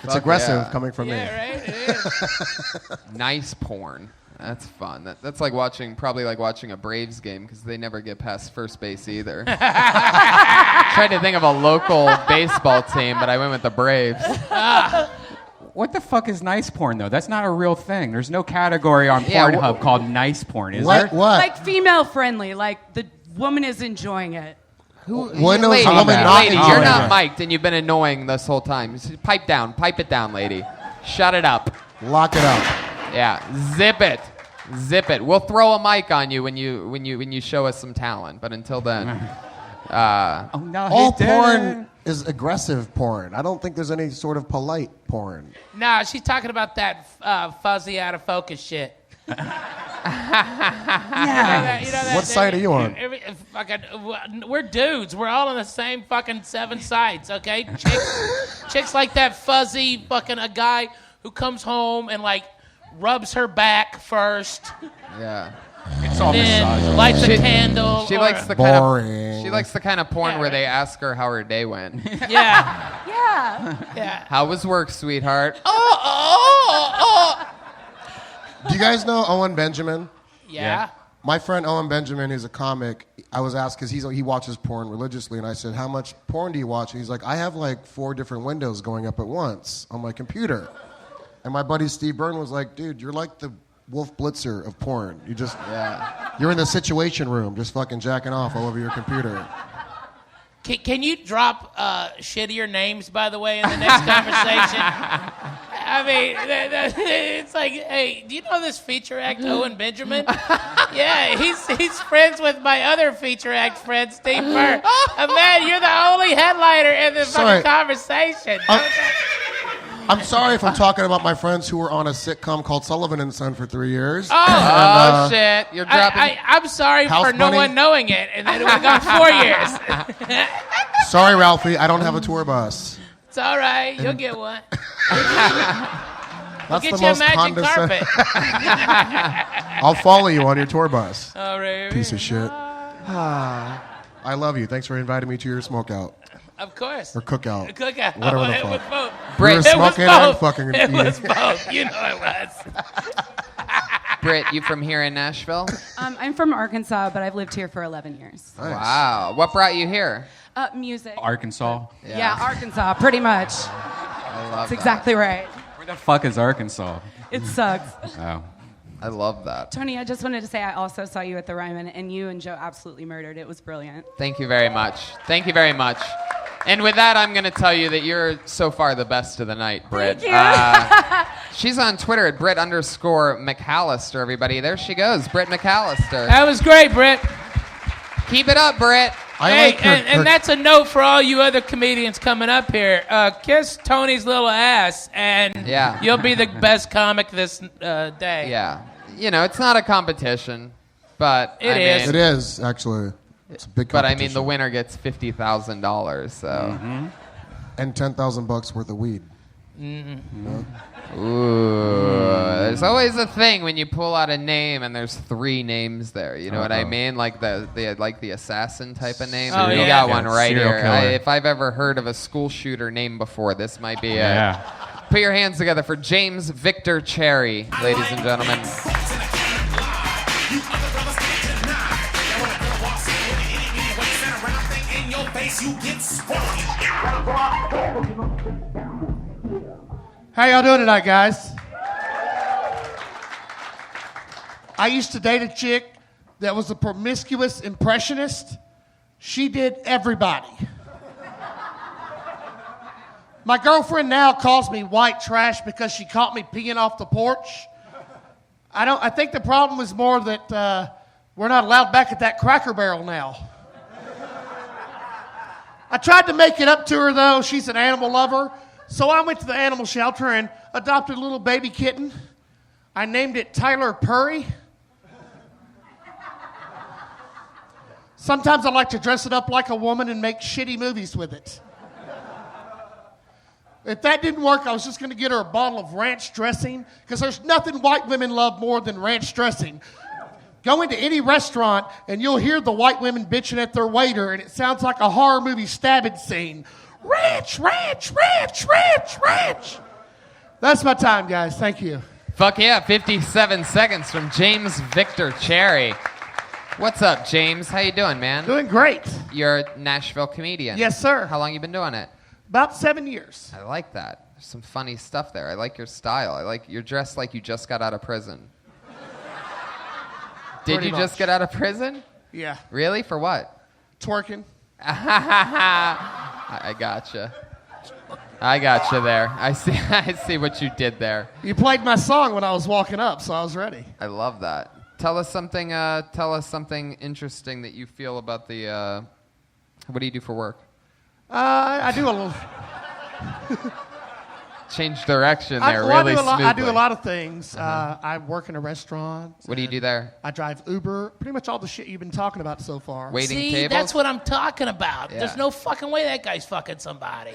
It's aggressive yeah. coming from me. Yeah, right? It is. Nice porn. That's fun. That's like probably like watching a Braves game because they never get past first base either. Tried to think of a local baseball team, but I went with the Braves. What the fuck is nice porn, though? That's not a real thing. There's no category on Yeah, Pornhub called nice porn, is What? there? What? Like female friendly. Like the woman is enjoying it. When was Lady, a woman not lady, enjoying you're not it? mic'd and you've been annoying this whole time. Pipe it down, lady. Shut it up. Lock it up. Yeah, zip it. We'll throw a mic on you when you show us some talent. But until then, Oh, no, All he did porn it. is aggressive porn. I don't think there's any sort of polite porn. Nah, she's talking about that fuzzy out of focus shit. You know that- What side are you on? We're dudes. We're all on the same fucking 7 sides, okay? Chicks like that fuzzy fucking a guy who comes home and like rubs her back first, yeah. It's all then massage. lights a candle. She or- likes the Boring. She likes the kind of porn Yeah, where right. they ask her how her day went. Yeah, Yeah. yeah. How was work, sweetheart? Do you guys know Owen Benjamin? Yeah. My friend Owen Benjamin is a comic. I was asked because he watches porn religiously, and I said, "How much porn do you watch?" And he's like, "I have like 4 different windows going up at once on my computer." And my buddy Steve Byrne was like, "Dude, you're like the Wolf Blitzer of porn. You're in the Situation Room, just fucking jacking off all over your computer." Can you drop shittier names, by the way, in the next conversation? I mean, it's like, hey, do you know this feature act, Owen Benjamin? Yeah, he's friends with my other feature act friend, Steve Burr. Man, you're the only headliner in this Sorry. fucking conversation. I'm sorry if I'm talking about my friends who were on a sitcom called Sullivan and Son for 3 years. Oh shit! You're dropping. I'm sorry House for no money? one knowing it, and then it would have gone 4 years. Sorry, Ralphie, I don't have a tour bus. It's all right. You'll get one. We'll That's get the you a most magic condescending. carpet. I'll follow you on your tour bus. Oh, really? Piece of shit. I love you. Thanks for inviting me to your smokeout Of course. or cookout. Cookout. Whatever the It was fuck. both. Brit, You were It was smoking and both. fucking It eating. was both. You know it was. Britt, you from here in Nashville? I'm from Arkansas, but I've lived here for 11 years. Nice. Wow. What brought you here? Music. Arkansas. Yeah, Arkansas, pretty much. I love That's exactly right. Where the fuck is Arkansas? It sucks. Oh. I love that. Tony, I just wanted to say I also saw you at the Ryman, and you and Joe absolutely murdered. It was brilliant. Thank you very much. Thank you very much. And with that, I'm going to tell you that you're so far the best of the night, Britt. Thank you. She's on Twitter at Britt_McAllister, everybody. There she goes, Britt McAllister. That was great, Britt. Keep it up, Britt. I Hey, like her. and that's a note for all you other comedians coming up here. Kiss Tony's little ass, and Yeah. you'll be the best comic this day. Yeah. You know, it's not a competition, but It I is. mean, It is, actually. It's a big But I competition. mean, the winner gets $50,000, so. And $10,000 worth of weed. Ooh, there's always a thing when you pull out a name and there's 3 names there. You know what I mean? Like the assassin type of name. Oh, You yeah. got Yeah, one right serial here. killer. If I've ever heard of a school shooter name before, this might be it. Yeah. Put your hands together for James Victor Cherry, ladies and gentlemen. How y'all doing tonight, guys? I used to date a chick that was a promiscuous impressionist. She did everybody. My girlfriend now calls me white trash because she caught me peeing off the porch. I think the problem is more that we're not allowed back at that Cracker Barrel now. I tried to make it up to her, though. She's an animal lover. So I went to the animal shelter and adopted a little baby kitten. I named it Tyler Purry. Sometimes I like to dress it up like a woman and make shitty movies with it. If that didn't work, I was just going to get her a bottle of ranch dressing, because there's nothing white women love more than ranch dressing. Go into any restaurant and you'll hear the white women bitching at their waiter, and it sounds like a horror movie stabbing scene. Ranch, ranch, ranch, ranch, ranch. That's my time, guys. Thank you. Fuck yeah, 57 seconds from James Victor Cherry. What's up, James? How you doing, man? Doing great. You're a Nashville comedian. Yes, sir. How long you been doing it? About 7 years. I like that. There's some funny stuff there. I like your style. I like you're dressed like you just got out of prison. Did Pretty you just much. get out of prison? Yeah. Really? For what? Twerking. I gotcha. I gotcha there. I see what you did there. You played my song when I was walking up, so I was ready. I love that. Tell us something interesting that you feel about the what do you do for work? I do a little. Change direction there I really smoothly. I do a lot of things. I work in a restaurant. What do you do there? I drive Uber. Pretty much all the shit you've been talking about so far. Waiting See, tables? that's what I'm talking about. Yeah. There's no fucking way that guy's fucking somebody.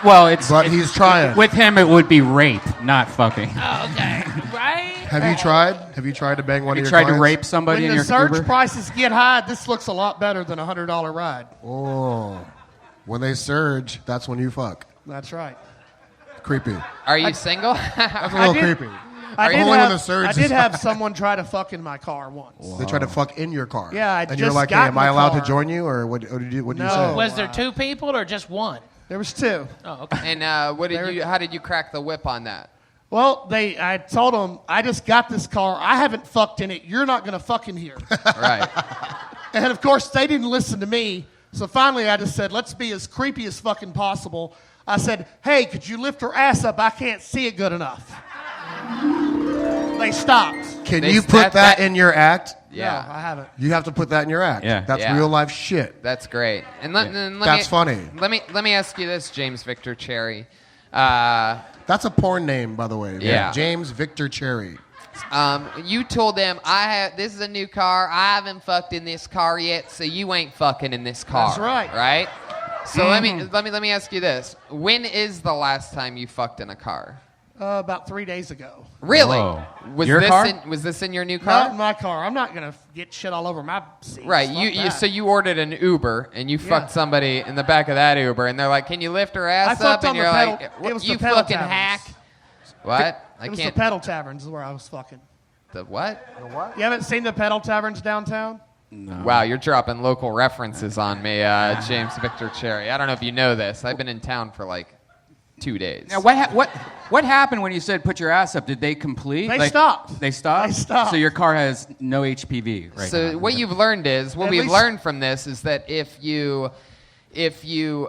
Well, it's But he's trying. with him. It would be rape, not fucking. Oh, okay. Right? Have you tried? Have you tried to bang one You of your tried to clients? rape somebody When in the your surge Uber? prices get high, this looks a lot better than a $100 ride. Oh. When they surge, that's when you fuck. That's right. Creepy. Are you single? That's a little did- creepy. I did, Only when have, the surge I is did have high. someone try to fuck in my car once. They try to fuck in your car. Yeah, I And you're just like, hey, got am in I the allowed car. to join you? Or what did you No. say? Was there 2 people or just 1? There was 2. Oh, okay. And how did you crack the whip on that? Well, I told them, I just got this car. I haven't fucked in it. You're not going to fuck in here. Right. And of course, they didn't listen to me. So finally, I just said, let's be as creepy as fucking possible. I said, hey, could you lift her ass up? I can't see it good enough. They stopped. Can They- you put that that- in your act? Yeah. No, I haven't. You have to put that in your act. Yeah. That's Yeah. real life shit. That's great. And let That's me, funny. Let me ask you this, James Victor Cherry. That's a porn name, by the way. Yeah. James Victor Cherry. You told them this is a new car. I haven't fucked in this car yet, so you ain't fucking in this car. That's right. Right? So let me ask you this. When is the last time you fucked in a car? About 3 days ago. Really? Whoa. Was Your this car? was this in your new Not car? in my car. I'm not going to get shit all over my seats. Right. Fuck that. So you ordered an Uber and you fucked somebody in the back of that Uber and they're like, "Can you lift her ass I up?" fucked And on you're the pedal- like, it was "You the pedal fucking taverns. hack." What? I It was can't. the pedal taverns is where I was fucking. The what? You haven't seen the pedal taverns downtown? Wow, you're dropping local references on me, James Victor Cherry. I don't know if you know this. I've been in town for like 2 days. Now, what happened when you said put your ass up? Did they complete? They stopped. They stopped? They stopped. So your car has no HPV right now. So what you've learned is, what At we've least- learned from this is that if you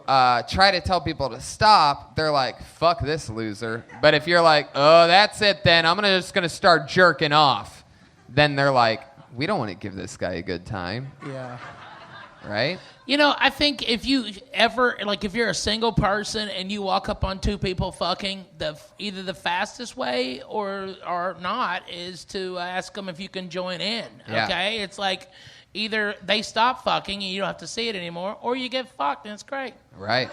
try to tell people to stop, they're like, "Fuck this loser." But if you're like, "Oh, that's it then, I'm just gonna start jerking off," then they're like, "We don't want to give this guy a good time," Yeah. right? You know, I think if you ever, like, if you're a single person and you walk up on two people fucking, either the fastest way or not is to ask them if you can join in. Yeah. Okay, it's like either they stop fucking and you don't have to see it anymore, or you get fucked and it's great. Right.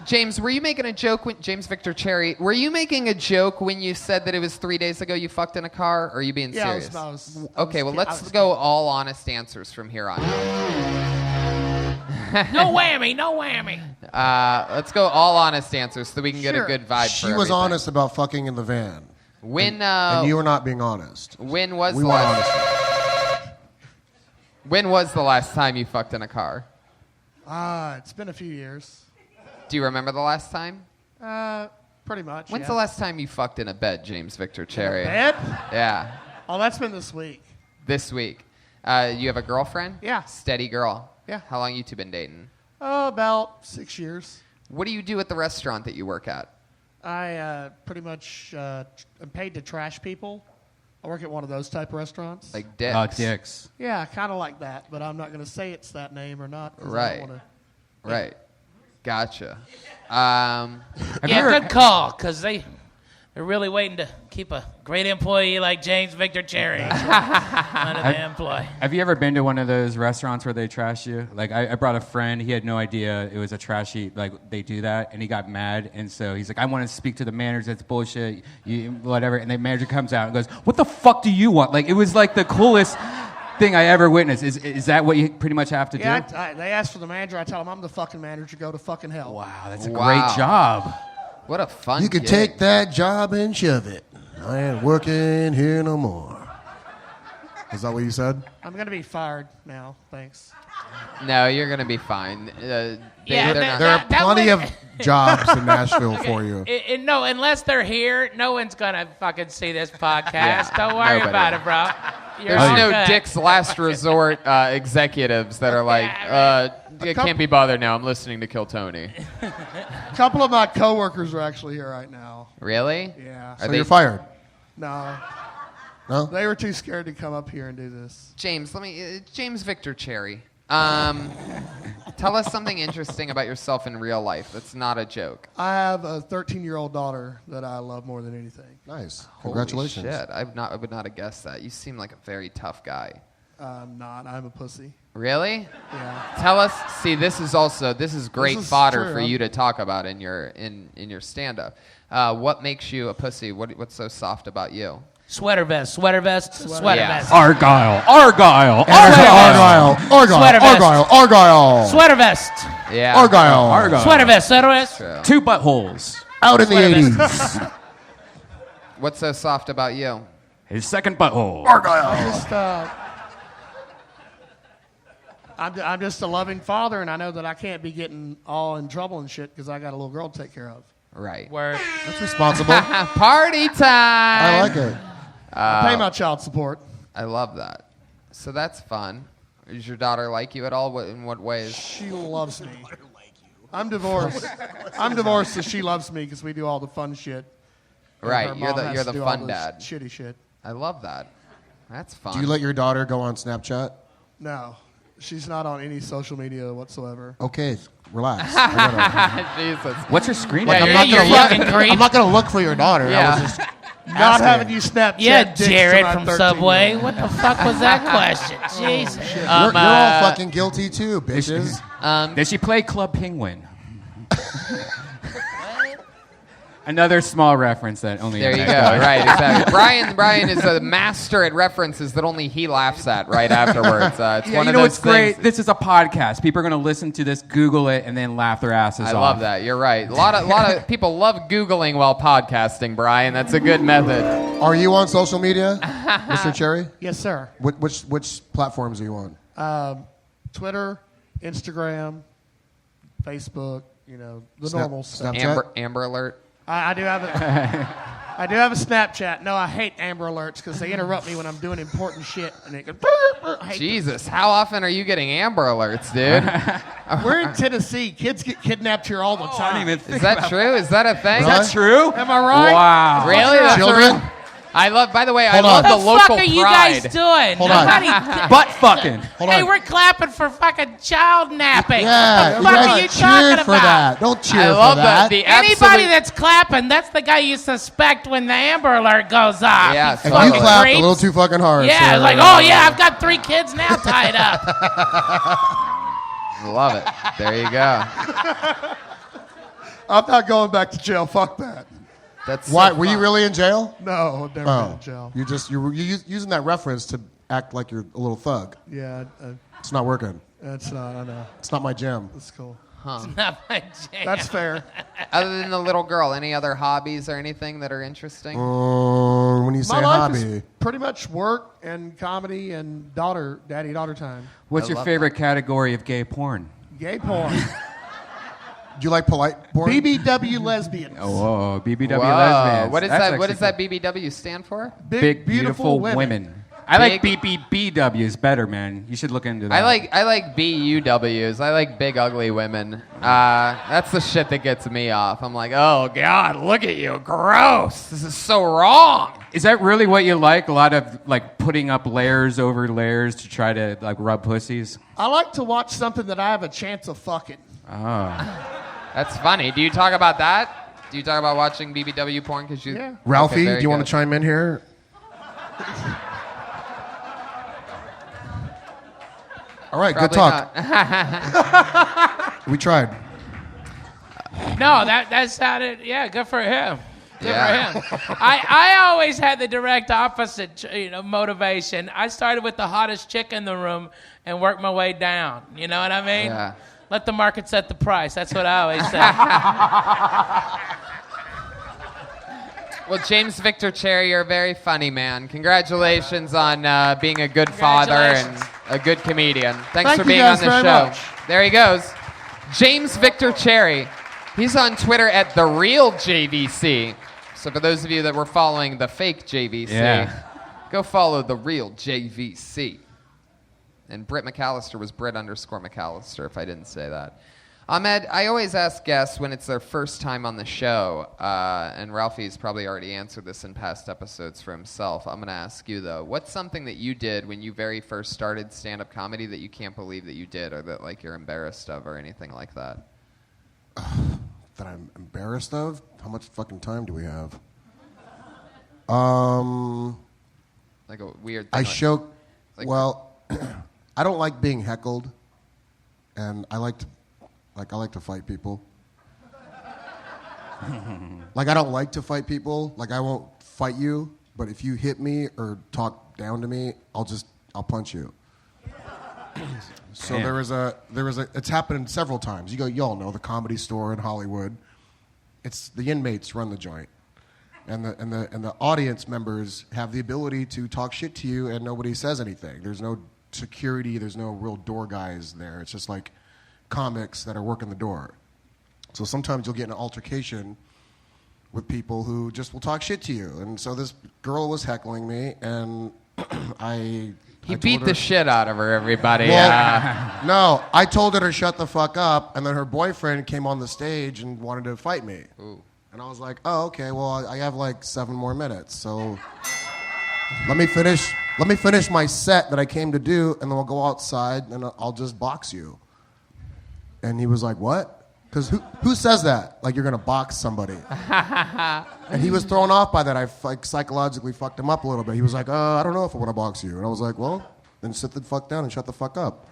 James, were you making a joke when James Victor Cherry? Were you making a joke when you said that it was 3 days ago you fucked in a car? Or are you being Yeah, serious? I was Okay, well, let's go all honest answers from here on out. No whammy, no whammy. Let's go all honest answers so we can get a Sure. good vibe. She for was everything. honest about fucking in the van. When And you were not being honest. when was We the want last? honesty. When was the last time you fucked in a car? It's been a few years. Do you remember the last time? Pretty much. When's yeah. the last time you fucked in a bed, James Victor Cherry? Bed? Yeah, Oh, that's been this week. this week. You have a girlfriend? Yeah. Steady girl. Yeah. How long you two been dating? Oh, about 6 years. What do you do at the restaurant that you work at? I pretty much am paid to trash people. I work at one of those type of restaurants. Like dicks. Dicks. Yeah, kind of like that, but I'm not going to say it's that name or not. 'Cause I Right. don't wanna- Right. Gotcha. Yeah, good call, because they're really waiting to keep a great employee like James Victor Cherry under the employ. Have you ever been to one of those restaurants where they trash you? Like, I brought a friend. He had no idea it was a trashy, like, they do that, and he got mad. And so he's like, I want to speak to the manager. That's bullshit, whatever. And the manager comes out and goes, what the fuck do you want? Like, it was like the coolest thing I ever witnessed. Is that what you pretty much have to do? Yeah, they ask for the manager. I tell them I'm the fucking manager. Go to fucking hell. Wow, that's a Wow. great job. What a fun You can gig. take that job and shove it. I ain't working here no more. Is that what you said? I'm going to be fired now. Thanks. No, you're going to be fine. Yeah, they're that- not. There are that plenty way- of jobs in Nashville for you. No, unless they're here, no one's gonna fucking see this podcast. Yeah, Don't worry nobody. about it, bro. You're There's all no good. Dick's Last Resort executives that are like, I can't be bothered now. I'm listening to Kill Tony. A couple of my coworkers are actually here right now. Really? Yeah. Are So they you're fired. No, No? they were too scared to come up here and do this. James, James Victor Cherry. Tell us something interesting about yourself in real life. That's not a joke. I have a 13-year-old daughter that I love more than anything. Nice. Holy Congratulations. shit. I would not have guessed that. You seem like a very tough guy. I'm not. I'm a pussy. Really? Yeah. Tell us. See, this is great is fodder true. for you to talk about in your stand-up. What makes you a pussy? What's so soft about you? Sweater vest. Yeah. Argyle. Argyle. Sweater vest. Argyle. Sweater vest. Yeah. Argyle. Sweater vest. Sweater vest. True. 2 buttholes. Out in the Sweater 80s. What's so soft about you? His second butthole. Just, I'm just a loving father, and I know that I can't be getting all in trouble and shit because I got a little girl to take care of. Right. Word. That's responsible. Party time. I like it. I pay my child support. I love that. So that's fun. Does your daughter like you at all? In what ways? She loves me. I'm divorced. I'm divorced, so she loves me because we do all the fun shit. And Right. her You're mom has the to do all fun this dad. Shitty shit. I love that. That's fun. Do you let your daughter go on Snapchat? No, she's not on any social media whatsoever. Okay, relax. I gotta- Jesus. What's her screen Yeah, name? you're- you you're fucking creep. I'm not gonna look for your daughter. Yeah. I was just Not asking. having you Snapchat. Yeah, dicks to Jared my from 13-year-old. Subway. What the fuck was that question? Jesus. You're all fucking guilty too, bitches. Does she play Club Penguin? Another small reference that only There you go. Internet got. Right, exactly. Brian is a master at references that only he laughs at right afterwards. It's Yeah, one you of know those what's great? things. This is a podcast. People are going to listen to this, Google it, and then laugh their asses off. I love that. You're right. A lot of people love Googling while podcasting, Brian. That's a good method. Are you on social media, Mr. Cherry? Yes, sir. Which platforms are you on? Twitter, Instagram, Facebook, the Snap- normal stuff. Snapchat? Amber Alert. I do have I do have a Snapchat. No, I hate Amber Alerts because they interrupt me when I'm doing important shit. And it goes, I hate Jesus, how often are you getting Amber Alerts, dude? them. We're in Tennessee. Kids get kidnapped here all the I time. didn't even think Is that about true? Is that a thing? Is that true? Am I right? Wow. Really? That's a Children? real- I love. By the way, I Hold love on. the What the local fuck are you pride. guys doing? Hold on. Nobody- Butt fucking. Hold Hey, on. we're clapping for fucking child napping. Yeah, what the fuck are you cheered talking for about? that. Don't cheer I for love that. the Anybody absolute. that's clapping, that's the guy you suspect when the Amber Alert goes off. Yeah, You And totally. you fucking clapped creeps. a little too fucking hard. Yeah, so- like, oh yeah, I've got 3 kids now tied up. Love it. There you go. I'm not going back to jail. Fuck that. That's Why? so Were you fun. really in jail? No, I've never been in jail. You're using that reference to act like you're a little thug. Yeah, It's not working. that's not. I know. It's not my jam. That's cool. Not my jam. That's fair. Other than the little girl, any other hobbies or anything that are interesting? When you say My life hobby, is pretty much work and comedy and daddy-daughter time. What's I your love favorite category of gay porn? Gay porn. do you like polite porn? BBW lesbians. Oh, BBW Whoa. lesbians. What is That's that? What does actually that BBW stand for? Big, beautiful women. I like Big- BBBWs better, man. You should look into that. I like BUWs. I like big ugly women. That's the shit that gets me off. I'm like, oh god, look at you, gross. This is so wrong. Is that really what you like? A lot of like putting up layers over layers to try to like rub pussies? I like to watch something that I have a chance of fucking. That's funny. Do you talk about that? Do you talk about watching BBW porn? Because you, Yeah. Ralphie, Okay, very do you want good. to chime in here? All right, good Probably talk. not. We tried. No, that sounded, yeah, good for him. Good Yeah. for him. I always had the direct opposite, motivation. I started with the hottest chick in the room and worked my way down. You know what I mean? Yeah. Let the market set the price. That's what I always say. Well, James Victor Cherry, you're a very funny man. Congratulations on being a good father and Congratulations. a good comedian. Thanks Thank for you being guys on the very show. much. There he goes. James Victor Cherry. He's on Twitter at The Real JVC. So for those of you that were following the fake JVC, Yeah. go follow The Real JVC. And Britt McAllister was Britt_McAllister, if I didn't say that. Ahmed, I always ask guests when it's their first time on the show, and Ralphie's probably already answered this in past episodes for himself. I'm going to ask you, though, what's something that you did when you very first started stand-up comedy that you can't believe that you did, or that like you're embarrassed of, or anything like that? That I'm embarrassed of? How much fucking time do we have? Like a weird thing. I like- show. like- Well, I don't like being heckled, and I like to fight people. Like I don't like to fight people. Like I won't fight you, but if you hit me or talk down to me, I'll punch you. So Damn. there was a it's happened several times. You all know the Comedy Store in Hollywood. It's the inmates run the joint. And the audience members have the ability to talk shit to you and nobody says anything. There's no security, there's no real door guys there. It's just like comics that are working the door. So sometimes you'll get in an altercation with people who just will talk shit to you. And so this girl was heckling me and I He told beat her- the shit out of her, everybody. Well, no, I told her to shut the fuck up, and then her boyfriend came on the stage and wanted to fight me. Ooh. And I was like, oh, okay, well, I have like 7 more minutes, so let me finish my set that I came to do, and then we'll go outside, and I'll just box you. And he was like, what? Because who says that? Like you're going to box somebody. And he was thrown off by that. I psychologically fucked him up a little bit. He was like, I don't know if I want to box you. And I was like, well, then sit the fuck down and shut the fuck up.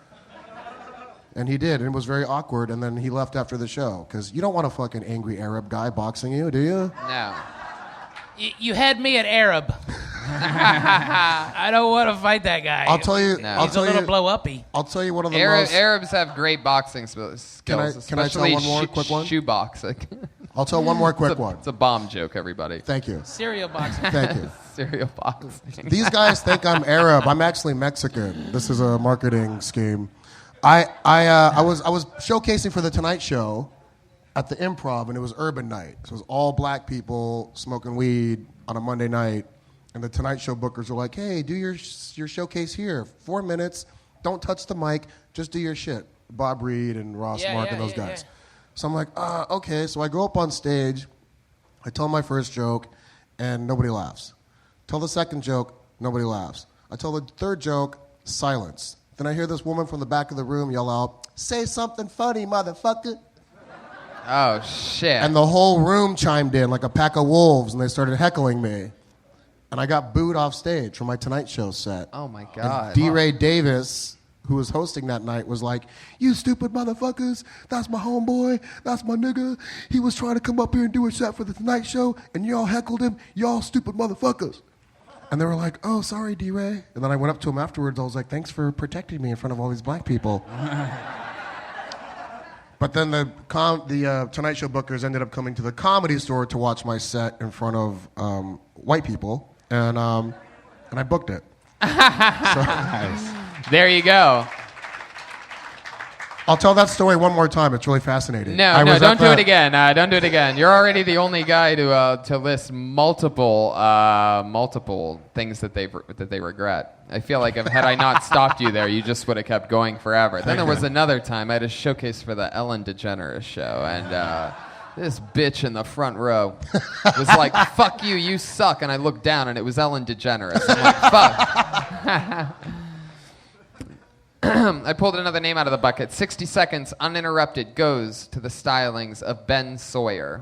And he did, and it was very awkward, and then he left after the show. Because you don't want a fucking angry Arab guy boxing you, do you? No. You had me at Arab. I don't want to fight that guy. I'll tell you. No. I'll He's a tell little you. blow-uppy. I'll tell you one of the most. Arabs have great boxing skills. Can I tell especially one more quick one? shoe boxing. I'll tell one more quick one. It's a bomb joke, everybody. Thank you. Cereal boxing. Thank you. Cereal boxing. These guys think I'm Arab. I'm actually Mexican. This is a marketing scheme. I was showcasing for the Tonight Show at the Improv, and it was urban night. So it was all black people smoking weed on a Monday night, and the Tonight Show bookers were like, "Hey, do your showcase here. 4 minutes. Don't touch the mic. Just do your shit." Bob Reed and Ross Mark and those guys. Yeah. So I'm like, okay. So I go up on stage. I tell my first joke, and nobody laughs. Tell the second joke, nobody laughs. I tell the third joke, silence. Then I hear this woman from the back of the room yell out, "Say something funny, motherfucker." Oh, shit. And the whole room chimed in like a pack of wolves, and they started heckling me. And I got booed off stage from my Tonight Show set. Oh, my God. And D. Ray Davis, who was hosting that night, was like, "You stupid motherfuckers, that's my homeboy, that's my nigga. He was trying to come up here and do a set for the Tonight Show, and y'all heckled him, y'all stupid motherfuckers." And they were like, "Oh, sorry, D. Ray." And then I went up to him afterwards. I was like, "Thanks for protecting me in front of all these black people." But then the Tonight Show bookers ended up coming to the Comedy Store to watch my set in front of white people, and I booked it. Nice. There you go. I'll tell that story one more time. It's really fascinating. No, don't do it again. Don't do it again. You're already the only guy to list multiple things that they regret. I feel like had I not stopped you there, you just would have kept going forever. Then there was another time I had a showcase for the Ellen DeGeneres show, and this bitch in the front row was like, "Fuck you, you suck," and I looked down, and it was Ellen DeGeneres. I'm like, "Fuck." I pulled another name out of the bucket. 60 seconds uninterrupted goes to the stylings of Ben Sawyer.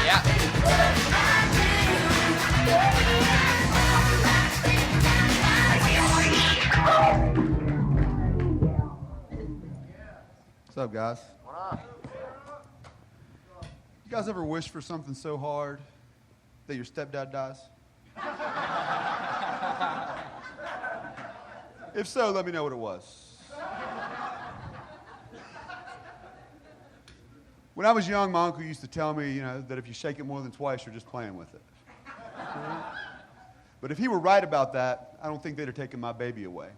Yeah. What's up, guys? What up? You guys ever wish for something so hard that your stepdad dies? If so, let me know what it was. When I was young, my uncle used to tell me, that if you shake it more than twice, you're just playing with it. But if he were right about that, I don't think they'd have taken my baby away.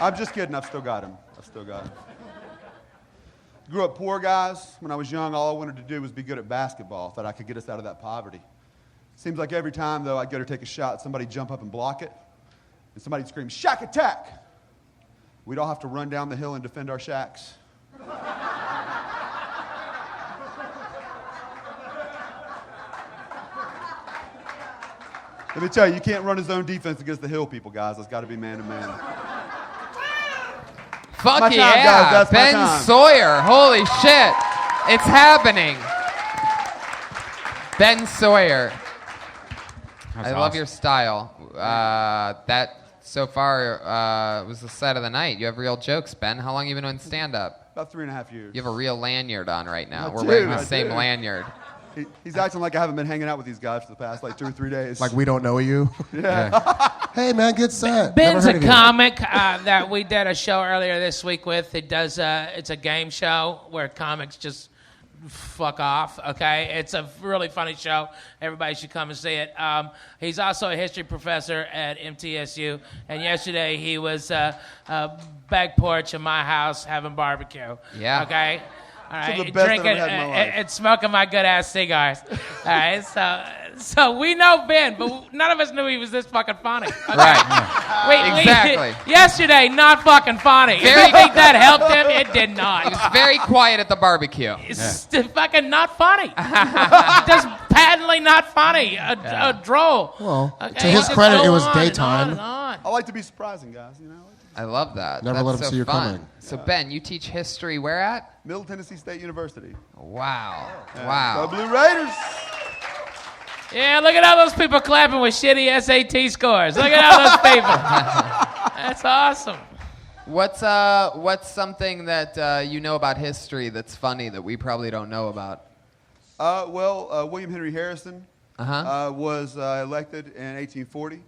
I'm just kidding. I've still got him. Grew up poor, guys. When I was young, all I wanted to do was be good at basketball. Thought I could get us out of that poverty. Seems like every time, though, I'd go to take a shot, somebody'd jump up and block it, and somebody'd scream, "Shack attack!" We'd all have to run down the hill and defend our shacks. Let me tell you, you can't run his own defense against the hill people, guys. It's got to be man to man. Fuck That's my yeah, time, guys. That's my Ben time. Sawyer. Holy shit. It's happening. Ben Sawyer. I love your style. That so far was the set of the night. You have real jokes, Ben. How long have you been doing stand-up? About 3.5 years. You have a real lanyard on right now. I We're do, wearing the I same do. lanyard. He's acting like I haven't been hanging out with these guys for the past 2 or 3 days. Like we don't know you. Yeah. Hey man, good set. Ben's Never heard a of you. comic that we did a show earlier this week with. It does. It's a game show where comics just fuck off. Okay, it's a really funny show. Everybody should come and see it. He's also a history professor at MTSU, and yesterday he was back porch in my house having barbecue. Yeah. Okay. All right, Some of the best I've drinking ever had in my life. and smoking my good ass cigars. All right, so we know Ben, but none of us knew he was this fucking funny. Okay? Right. Exactly. Yesterday, not fucking funny. If Very- you think that helped him, it did not. He was very quiet at the barbecue. It's fucking not funny. Just patently not funny. A droll. Well, Okay, to his just credit, go it was on daytime. and on and on. fun. I like to be surprising, guys. You know. I love that. Never That's let 'em so see you fun. coming. So Ben, you teach history where at? Middle Tennessee State University. Wow. Go Wow. Blue Raiders. Yeah, look at all those people clapping with shitty SAT scores. Look at all those people. That's awesome. What's something that you know about history that's funny that we probably don't know about? William Henry Harrison Uh-huh. was elected in 1840,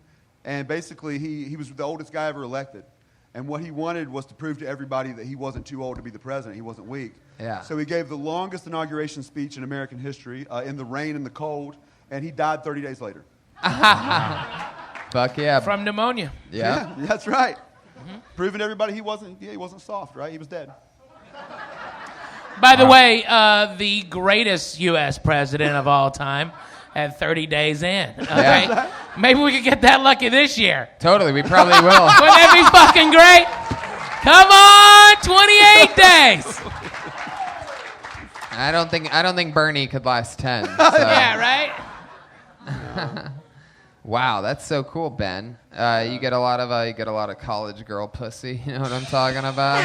and basically he was the oldest guy ever elected. And what he wanted was to prove to everybody that he wasn't too old to be the president. He wasn't weak. Yeah. So he gave the longest inauguration speech in American history in the rain and the cold, and he died 30 days later. Fuck yeah. From pneumonia. Yeah. That's right. Proving to everybody he wasn't soft, right? He was dead. By the way, the greatest U.S. president of all time had 30 days in. Okay? Yeah. Maybe we could get that lucky this year. Totally, we probably will. Wouldn't that be fucking great? Come on, 28 days. I don't think Bernie could last 10. So. Yeah, right? Wow, that's so cool, Ben. You get a lot of college girl pussy. You know what I'm talking about?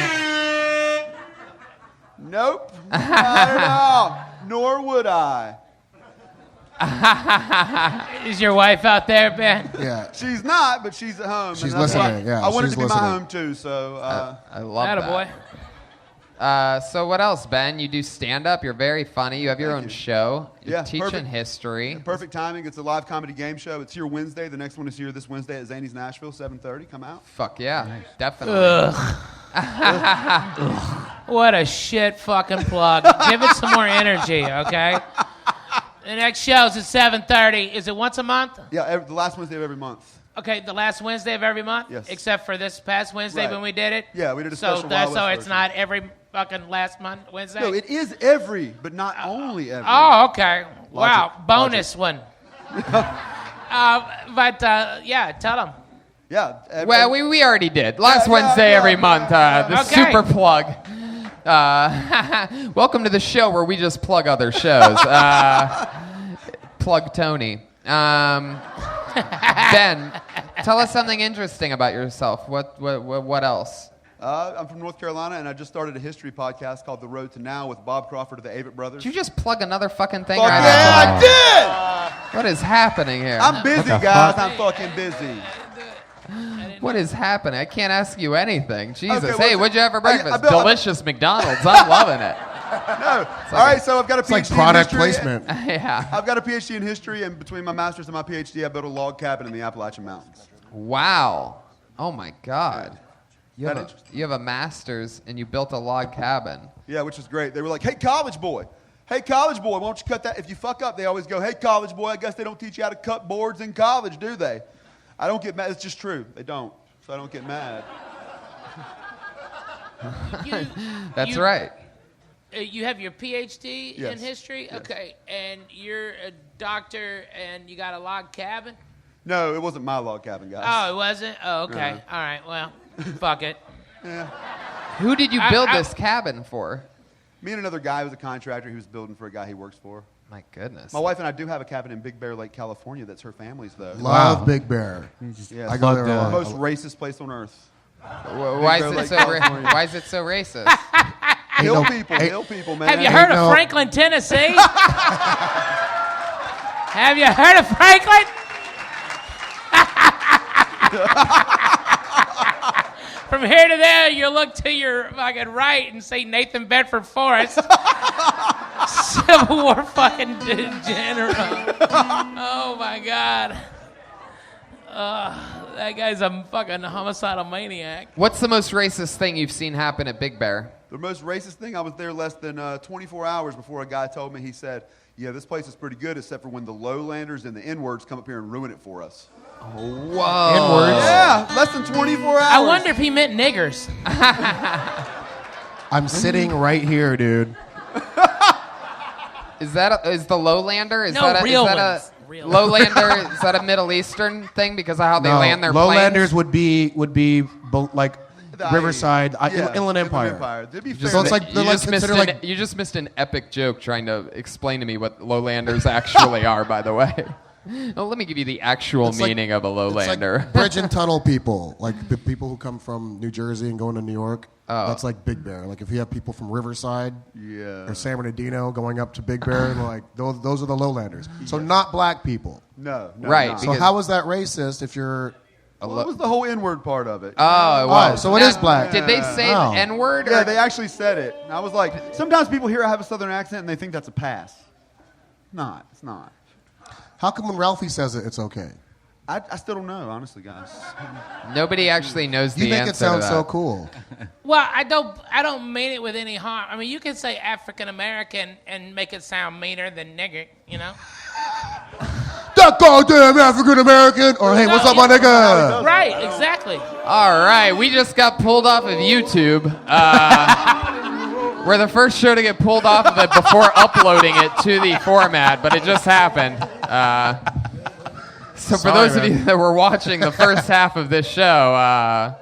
Nope. Not at all. Nor would I. Is your wife out there, Ben? Yeah. She's not, but she's at home. She's and that's why listening, yeah, I wanted she's to be listening. my home too, so. I love Attaboy. that. So what else, Ben? You do stand-up. You're very funny. You have your Thank own you. show. You're Yeah, teaching perfect. history. Perfect timing. It's a live comedy game show. It's here Wednesday. The next one is here this Wednesday at Zany's Nashville, 7:30. Come out. Fuck yeah, definitely. Ugh. What a shit fucking plug. Give it some more energy, okay? The next show's at 7:30. Is it once a month? Yeah, the last Wednesday of every month. Okay, the last Wednesday of every month? Yes. Except for this past Wednesday Right. when we did it? Yeah, we did a So special Wild so West it's version. not every fucking last month Wednesday? No, it is every, but not only every. Oh, okay. Wow, Logic. bonus one. Yeah, tell them. Yeah. Well, we already did. Last Yeah, Wednesday yeah, every yeah. month. The Okay. super plug. Welcome to the show where we just plug other shows. Plug Tony. Ben, tell us something interesting about yourself. What else? I'm from North Carolina, and I just started a history podcast called The Road to Now with Bob Crawford of the Avett Brothers. Did you just plug another fucking thing Fuck right yeah, after I that? did! What is happening here? I'm busy, What the guys. fuck? I'm fucking busy. What is happening? I can't ask you anything. Jesus. Okay, hey, what's what'd you have for I breakfast? built- Delicious McDonald's. I'm loving it. No. All right, so I've got a PhD It's like product in history. placement. Yeah. I've got a PhD in history, and between my master's and my PhD, I built a log cabin in the Appalachian Mountains. Wow. Oh my God. You That have, interesting? you have a master's and you built a log cabin. Yeah, which is great. They were like, hey, college boy. Hey, college boy, why don't you cut that? If you fuck up, they always go, hey, college boy, I guess they don't teach you how to cut boards in college, do they? I don't get mad. It's just true. They don't. So I don't get mad. That's You- right. You have your PhD in Yes. history? Yes. Okay, and you're a doctor and you got a log cabin? No, it wasn't my log cabin, guys. Oh, it wasn't? Oh, okay. No. All right, well, fuck it. Who did you build I- this cabin for? Me and another guy who was a contractor. He was building for a guy he works for. My goodness. My wife and I do have a cabin in Big Bear Lake, California. That's her family's, though. Love Big Bear. Yes. I go there a The lot. most racist place on earth. Why is Big Bear it so Lake, California. why is it so racist? Hill no- people, ain't- hill people, man. Have you heard of no- Franklin, Tennessee? Have you heard of Franklin? From here to there, you look to your fucking right and say Nathan Bedford Forrest. Civil War fucking general. Oh my God. That guy's a fucking homicidal maniac. What's the most racist thing you've seen happen at Big Bear? The most racist thing, I was there less than 24 hours before a guy told me, he said, yeah, this place is pretty good except for when the lowlanders and the N-words come up here and ruin it for us. Whoa. N-words. Yeah, less than 24 hours. I wonder if he meant niggers. I'm sitting right here, dude. Is the lowlander? Is No, that a, real is that ones. a Real lowlander? Is that a Middle Eastern thing because of how they No, land their lowlanders planes? would be like The Riverside, yeah, Inland Empire. They'd be Just- So it's fair. like they're like considered you just missed an epic joke trying to explain to me what lowlanders actually are. By the way, Well, let me give you the actual It's like- meaning of a lowlander. It's like bridge and tunnel people, like the people who come from New Jersey and going to New York. Oh. That's like Big Bear. Like if you have people from Riverside Yeah. or San Bernardino going up to Big Bear, like those are the lowlanders. So not black people. No. Right, not. So Because- how is that racist if you're... Well, it was the whole N-word part of it. Oh, it was. so it is black. Did they say Oh. the N-word? Yeah, or- they actually said it. And I was like, sometimes people hear I have a southern accent and they think that's a pass. It's not. How come when Ralphie says it, it's okay? I still don't know, honestly, guys. Nobody actually knows the You make answer it sound to so that. cool. Well, I don't mean it with any harm. I mean, you can say African American and make it sound meaner than nigger, you know? That goddamn African American, or hey, what's up, my nigga? Right, exactly. All right, we just got pulled off of YouTube. We're the first show to get pulled off of it before uploading it to the format, but it just happened. So for Sorry, those of you man. that were watching the first half of this show,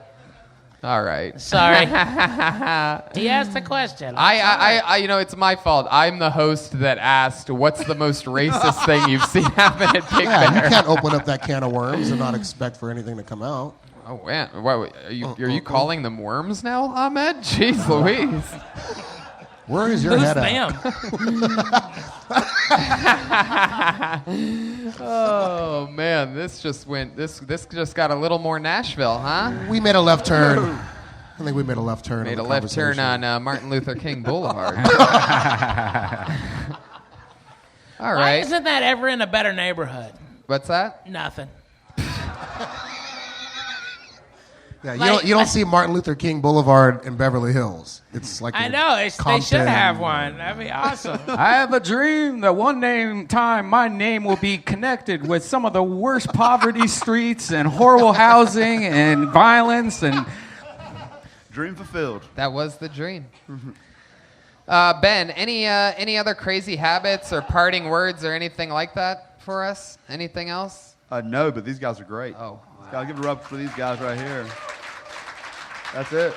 all right. Sorry. He asked the question. I, you know, it's my fault. I'm the host that asked, "What's the most racist thing you've seen happen at Big Yeah, Bear?" you can't open up that can of worms and not expect for anything to come out. Oh man, what, are you calling them worms now, Ahmed? Jeez Louise. Where is your Who's head at? them? Oh man, this just got a little more Nashville, huh? We made a left turn. I think we made a left turn. Made in a the left turn conversation. on Martin Luther King Boulevard. All Why right. isn't that ever in a better neighborhood? What's that? Nothing. Yeah, Like- you don't see Martin Luther King Boulevard in Beverly Hills. It's like I in know. They Compton. should have one. That'd be awesome. I have a dream that time my name will be connected with some of the worst poverty streets and horrible housing and violence and... Dream fulfilled. That was the dream. Ben, any other crazy habits or parting words or anything like that for us? Anything else? No, but these guys are great. Oh, Gotta give it up for these guys right here. That's it.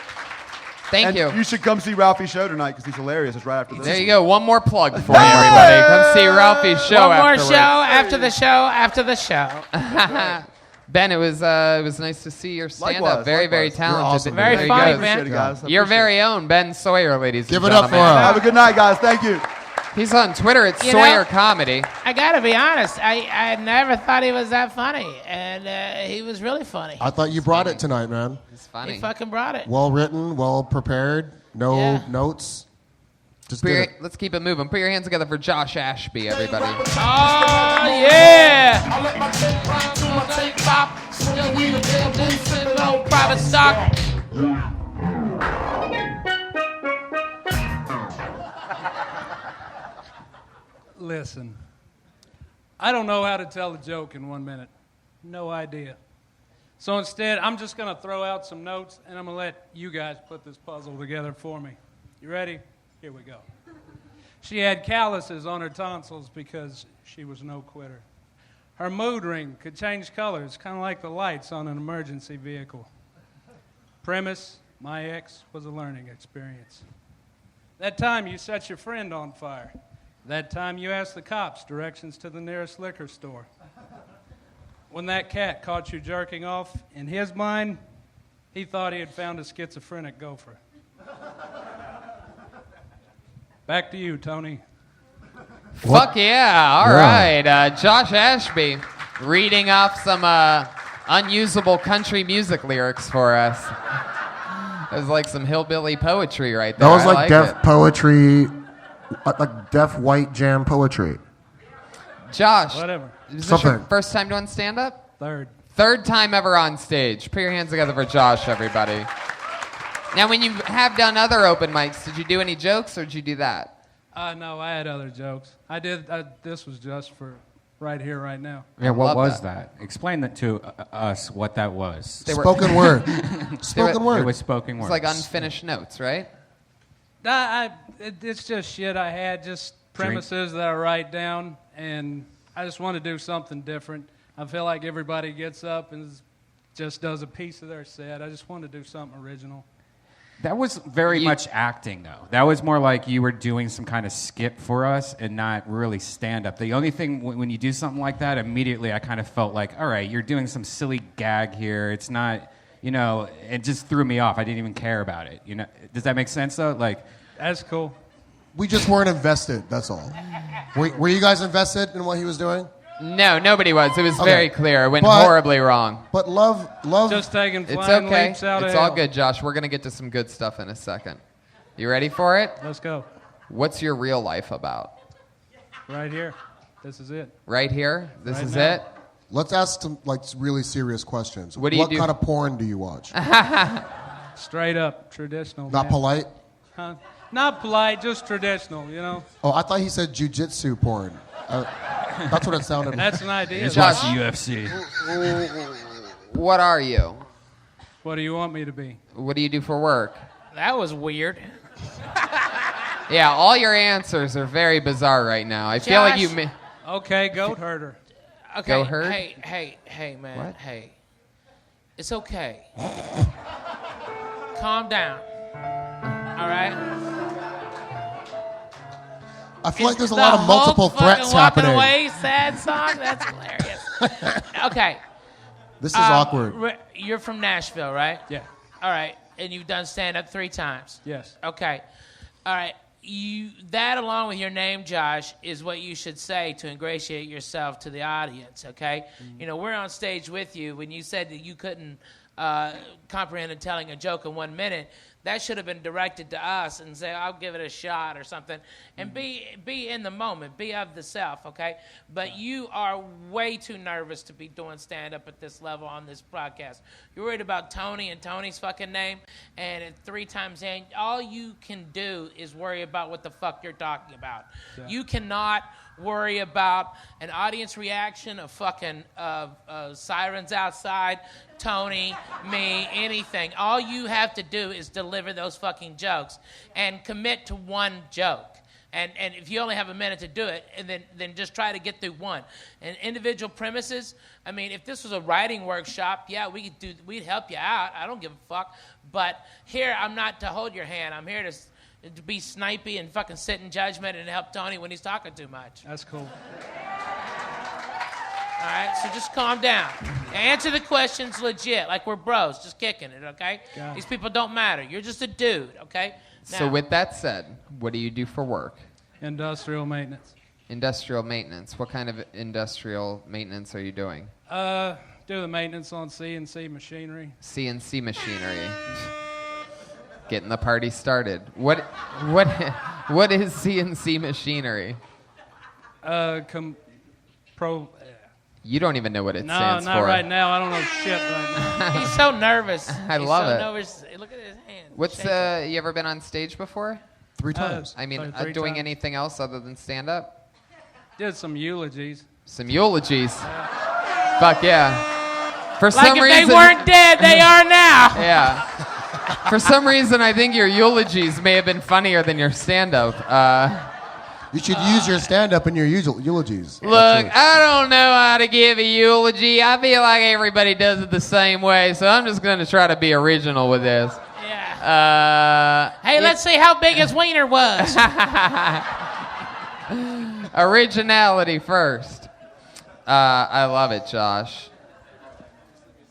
Thank you. You should come see Ralphie's show tonight because he's hilarious. It's right after this. There you go. One more plug for you, everybody. Come see Ralphie's show One more afterwards. show after the show after the show. Ben, it was nice to see your stand-up. Likewise, very, very likewise. talented. You're awesome, Very There you funny, go. man. Appreciate it, guys. Your Appreciate very own Ben Sawyer, ladies Give and it up for gentlemen. him. Have a good night, guys. Thank you. He's on Twitter at You Sawyer know- Comedy. I gotta be honest. I never thought he was that funny, and he was really funny. I thought you brought it tonight, man. It's funny. He fucking brought it. Well written, well prepared, no Yeah. notes. Just Put did your- it. let's keep it moving. Put your hands together for Josh Ashby, everybody. Oh yeah! Private stock. Listen, I don't know how to tell a joke in 1 minute. No idea. So instead, I'm just going to throw out some notes, and I'm going to let you guys put this puzzle together for me. You ready? Here we go. She had calluses on her tonsils because she was no quitter. Her mood ring could change colors, kind of like the lights on an emergency vehicle. Premise, my ex was a learning experience. That time you set your friend on fire. That time you asked the cops directions to the nearest liquor store. When that cat caught you jerking off, in his mind, he thought he had found a schizophrenic gopher. Back to you, Tony. Fuck yeah. All Yeah. right. Josh Ashby reading off some unusable country music lyrics for us. It was like some hillbilly poetry right there. That was I like deaf it. poetry, like deaf white jam poetry. Josh, Whatever. is this your Something. first time doing stand-up? Third Time ever on stage. Put your hands together for Josh, everybody. Now, when you have done other open mics, did you do any jokes or did you do that? No, I had other jokes. I did. This was just for right here, right now. Yeah, what love was that. that? Explain that to us, what that was. They were- Spoken word. Spoken were- word. It was spoken It's words. like unfinished notes, right? It's just shit I had, just premises that I write down, and I just want to do something different. I feel like everybody gets up and just does a piece of their set. I just want to do something original. That was very much acting, though. That was more like you were doing some kind of skit for us and not really stand-up. The only thing, when you do something like that, immediately I kind of felt like, all right, you're doing some silly gag here. It's not, it just threw me off. I didn't even care about it. Does that make sense, though? Like, That's cool. We just weren't invested, that's all. Were you guys invested in what he was doing? No, nobody was. It was Okay. very clear. It went horribly wrong. But love. Just taking It's flying okay. leaps out of It's all hell. good, Josh. We're going to get to some good stuff in a second. You ready for it? Let's go. What's your real life about? Right here. This is it. Right here? This Right is now. it? Let's ask some really serious questions. What do you do? kind of porn do you watch? Straight up, traditional. Not man. polite? Huh? Not polite, just traditional, Oh, I thought he said jujitsu porn. That's what it sounded like. That's an idea. just watch the UFC. What are you? What do you want me to be? What do you do for work? That was weird. Yeah, all your answers are very bizarre right now. I feel like Josh. you... Okay, goat herder. Okay. Go herd? Hey, man. What? Hey. It's okay. Calm down. All right? I feel like there's a The lot of Hulk multiple fucking threats walking happening. away, sad song? That's hilarious. Okay. This is awkward. You're from Nashville, right? Yeah. All right. And you've done stand-up 3 times? Yes. Okay. All right. That, along with your name, Josh, is what you should say to ingratiate yourself to the audience, okay? Mm-hmm. We're on stage with you. When you said that you couldn't comprehend telling a joke in 1 minute, that should have been directed to us and say, I'll give it a shot or something. And be in the moment. Be of the self, okay? But you are way too nervous to be doing stand-up at this level on this broadcast. You're worried about Tony and Tony's fucking name, and at 3 times in, all you can do is worry about what the fuck you're talking about. Yeah. You cannot worry about an audience reaction of fucking sirens outside, Tony, me, anything. All you have to do is deliver those fucking jokes and commit to one joke. And if you only have a minute to do it, and then just try to get through one. And individual premises, I mean, if this was a writing workshop, yeah, we'd help you out. I don't give a fuck. But here, I'm not to hold your hand. I'm here to be snipey and fucking sit in judgment and help Tony when he's talking too much. That's cool. All right, so just calm down. Answer the questions legit, like we're bros, just kicking it, okay? Got it. These people don't matter. You're just a dude, okay? So Now- with that said, what do you do for work? Industrial maintenance. Industrial maintenance. What kind of industrial maintenance are you doing? Do the maintenance on CNC machinery. CNC machinery. Getting the party started. What is CNC machinery? You don't even know what it No, stands not for. right now. I don't know shit right now. He's so nervous. I love it. Nervous. Look at his hand. What's shaking. you ever been on stage before? 3 times. I mean, Sorry, 3 doing times. anything else other than stand up? Did some eulogies. Some eulogies. Fuck yeah. For Like some if reason, they weren't dead, they are now. Yeah. For some reason, I think your eulogies may have been funnier than your stand up. You should use your stand-up in your eulogies. Look, I don't know how to give a eulogy. I feel like everybody does it the same way, so I'm just going to try to be original with this. Yeah. Hey, let's see how big his wiener was. Originality first. I love it, Josh.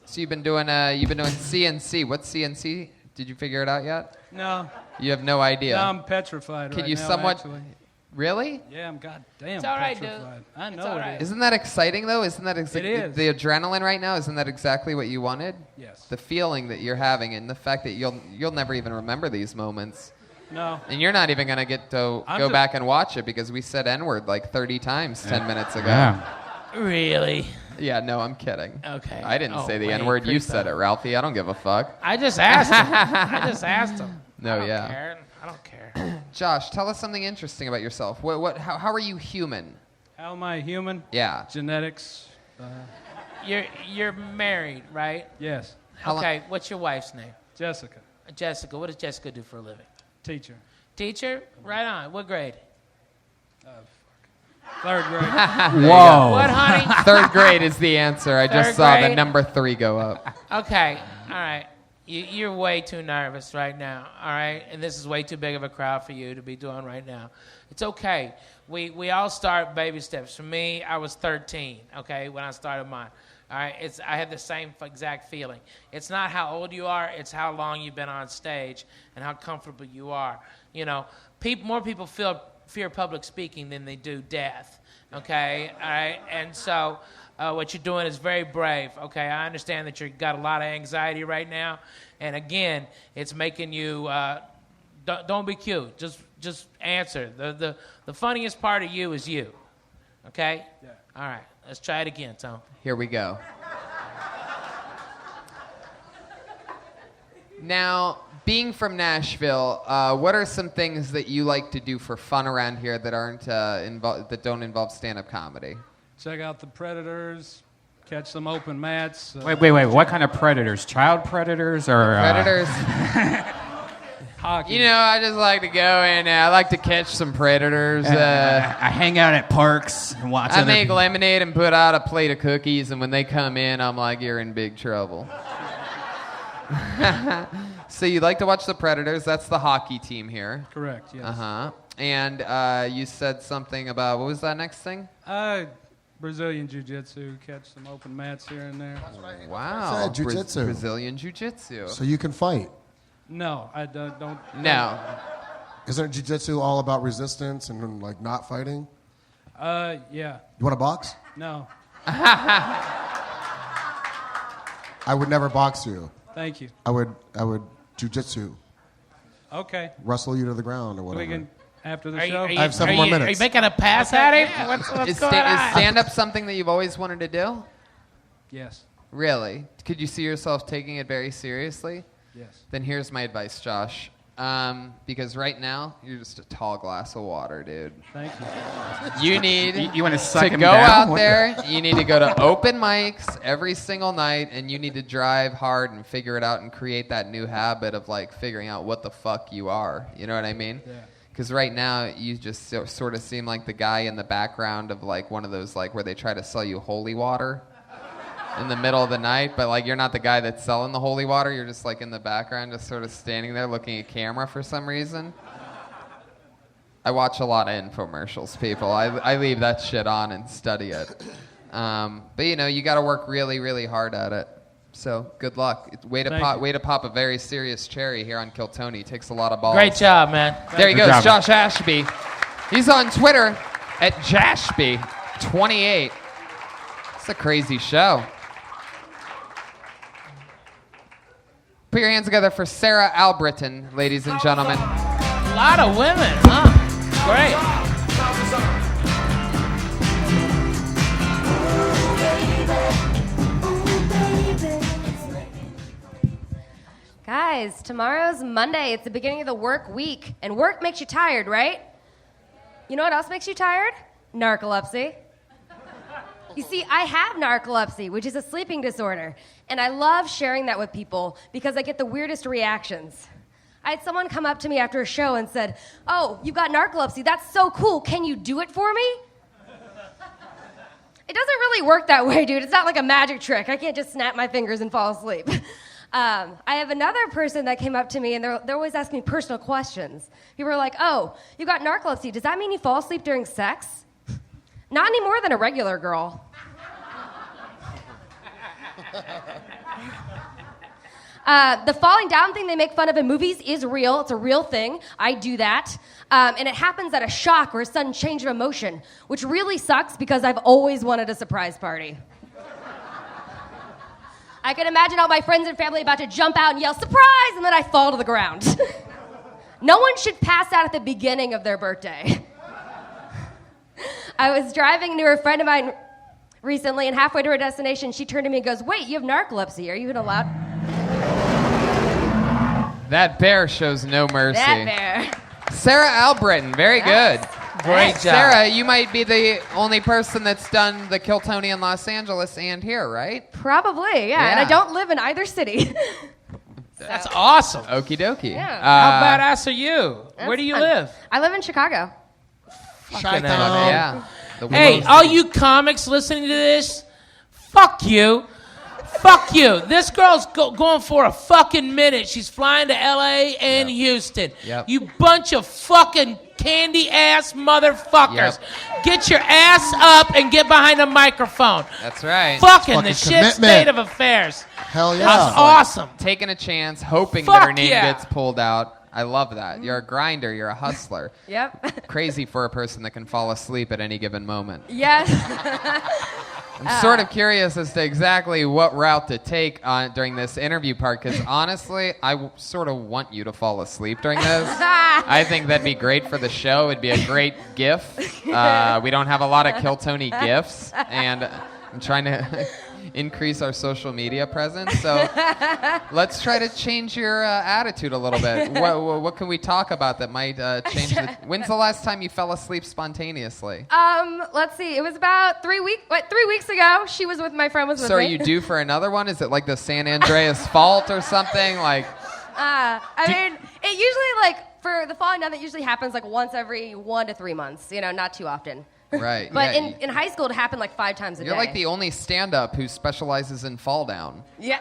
So you've been doing CNC. What's CNC? Did you figure it out yet? No. You have no idea. No, I'm petrified Can right you now, somewhat? actually. Really? Yeah, I'm goddamn It's all right, dude. petrified. I It's know all it right. is. Isn't that exciting though? Isn't that It is. the adrenaline right now? Isn't that exactly what you wanted? Yes. The feeling that you're having and the fact that you'll never even remember these moments. No. And you're not even going to get to I'm go just- back and watch it because we said N-word like 30 times 10 minutes ago. Yeah. Really? Yeah, no, I'm kidding. Okay. I didn't Oh, say the wait, N-word. You creep said out. it, Ralphie. I don't give a fuck. I just asked him. No, I don't yeah. care. I don't care. Josh, tell us something interesting about yourself. How are you human? How am I human? Yeah. Genetics. You're married, right? Yes. How lo- Okay. What's your wife's name? Jessica. Jessica. What does Jessica do for a living? Teacher. Teacher. Right on. What grade? 3rd grade. Whoa. What, honey? 3rd grade is the answer. I just Third saw the grade? number 3 go up. Okay. All right. You're way too nervous right now, all right? And this is way too big of a crowd for you to be doing right now. It's okay. We all start baby steps. For me, I was 13, okay, when I started mine. All right, I had the same exact feeling. It's not how old you are, it's how long you've been on stage and how comfortable you are. You know, more people fear public speaking than they do death, okay? All right, and so what you're doing is very brave, okay? I understand that you've got a lot of anxiety right now, and again, it's making you, don't be cute, just answer. The funniest part of you is you, okay? Yeah. All right, let's try it again, Tom. Here we go. Now, being from Nashville, what are some things that you like to do for fun around here that aren't that don't involve stand-up comedy? Check out the Predators, catch some open mats. Wait. What kind of predators? Child predators or Predators? Hockey. You know, I just like to go and I like to catch some predators. I hang out at parks and watch. I make lemonade and put out a plate of cookies, and when they come in, I'm like, you're in big trouble. So you like to watch the Predators? That's the hockey team here. Correct, yes. Uh-huh. And you said something about, what was that next thing? Brazilian Jiu-Jitsu, catch some open mats here and there. That's right. Wow. Said jiu-jitsu. Brazilian Jiu-Jitsu. So you can fight. No, I don't. No. Isn't jiu-jitsu all about resistance and like not fighting? Yeah. You want to box? No. I would never box you. Thank you. I would jiu-jitsu. Okay. Wrestle you to the ground or whatever. We can, after the show. I have 7 more minutes. Are you making a pass at him? What's Is going on? stand-up something that you've always wanted to do? Yes. Really? Could you see yourself taking it very seriously? Yes. Then here's my advice, Josh. Because right now, you're just a tall glass of water, dude. Thank you. You need You want to suck to him go down? out What there. You need to go to open mics every single night, and you need to drive hard and figure it out and create that new habit of like figuring out what the fuck you are. You know what I mean? Yeah. Because right now, you just sort of seem like the guy in the background of like one of those like where they try to sell you holy water in the middle of the night, but like you're not the guy that's selling the holy water. You're just like in the background, just sort of standing there looking at camera for some reason. I watch a lot of infomercials, people. I leave that shit on and study it. But you know, you got to work really, really hard at it. So good luck. Way to pop a very serious cherry here on Kill Tony. Takes a lot of balls. Great job, man. There he Good goes, job, Josh Ashby. He's on Twitter at Jashby28. It's a crazy show. Put your hands together for Sarah Albritton, ladies and gentlemen. A lot of women, huh? Great. Guys, tomorrow's Monday. It's the beginning of the work week. And work makes you tired, right? You know what else makes you tired? Narcolepsy. You see, I have narcolepsy, which is a sleeping disorder. And I love sharing that with people because I get the weirdest reactions. I had someone come up to me after a show and said, "Oh, you've got narcolepsy. That's so cool. Can you do it for me?" It doesn't really work that way, dude. It's not like a magic trick. I can't just snap my fingers and fall asleep. I have another person that came up to me, and they're always asking me personal questions. People are like, "Oh, you got narcolepsy. Does that mean you fall asleep during sex?" Not any more than a regular girl. The falling down thing they make fun of in movies is real. It's a real thing. I do that. And it happens at a shock or a sudden change of emotion, which really sucks because I've always wanted a surprise party. I can imagine all my friends and family about to jump out and yell, "Surprise!" and then I fall to the ground. No one should pass out at the beginning of their birthday. I was driving near a friend of mine recently, and halfway to her destination, she turned to me and goes, "Wait, you have narcolepsy. Are you even allowed?" That bear shows no mercy. That bear. Sarah Albritton, very good. Great job. Sarah, you might be the only person that's done the Kill Tony in Los Angeles and here, right? Probably, yeah. And I don't live in either city. That's awesome. Okie dokie. Yeah. How badass are you? Where do you fun. live? I live in Chicago. Fucking A, Chi-town. man. Yeah. Hey, all you comics listening to this, fuck you. Fuck you. This girl's going for a fucking minute. She's flying to LA and Houston. Yep. You bunch of fucking candy ass motherfuckers. Get your ass up and get behind a microphone. That's right. Fucking the shit commitment. state of affairs. Hell yeah. That's awesome. Taking a chance, hoping Fuck that her name yeah. gets pulled out. I love that. You're a grinder. You're a hustler. Yep. Crazy for a person that can fall asleep at any given moment. Yes. I'm sort of curious as to exactly what route to take during this interview part, because honestly, I sort of want you to fall asleep during this. I think that'd be great for the show. It'd be a great GIF. We don't have a lot of Kill Tony GIFs, and I'm trying to increase our social media presence. So let's try to change your attitude a little bit. What can we talk about that might change When's the last time you fell asleep spontaneously? Let's see. It was about 3 weeks ago. She was with my friend was with So are me. you due for another one? Is it like the San Andreas Fault or something? Like, I mean, it usually like for the falling down that usually happens like once every 1 to 3 months. You know, not too often. right. But yeah, in high school, it happened like 5 times a you're day. like the only stand-up who specializes in fall down. Yeah.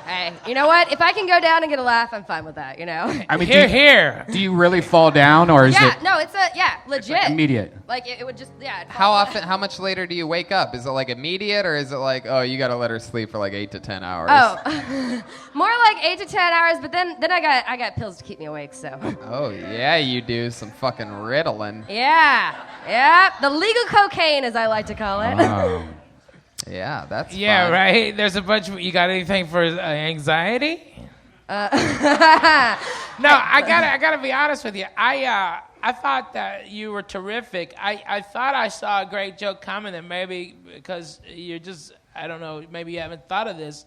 Hey, you know what? If I can go down and get a laugh, I'm fine with that, you know? I mean, Here. do you really fall down, or is Yeah, it no, it's legit. immediate? Like, it would just, it'd How fall often? How much later do you wake up? Is it like immediate, or is it like, oh, you got to let her sleep for like 8 to 10 hours? Oh, more like 8 to 10 hours, but then I got pills to keep me awake, so. Oh yeah, you do some fucking Ritalin. Yeah, the legal cocaine, as I like to call it. Oh. Yeah, that's Yeah, fun. right. There's a bunch of. You got anything for anxiety? No, I gotta be honest with you. I thought that you were terrific. I thought I saw a great joke coming, and maybe because you're just, I don't know, maybe you haven't thought of this,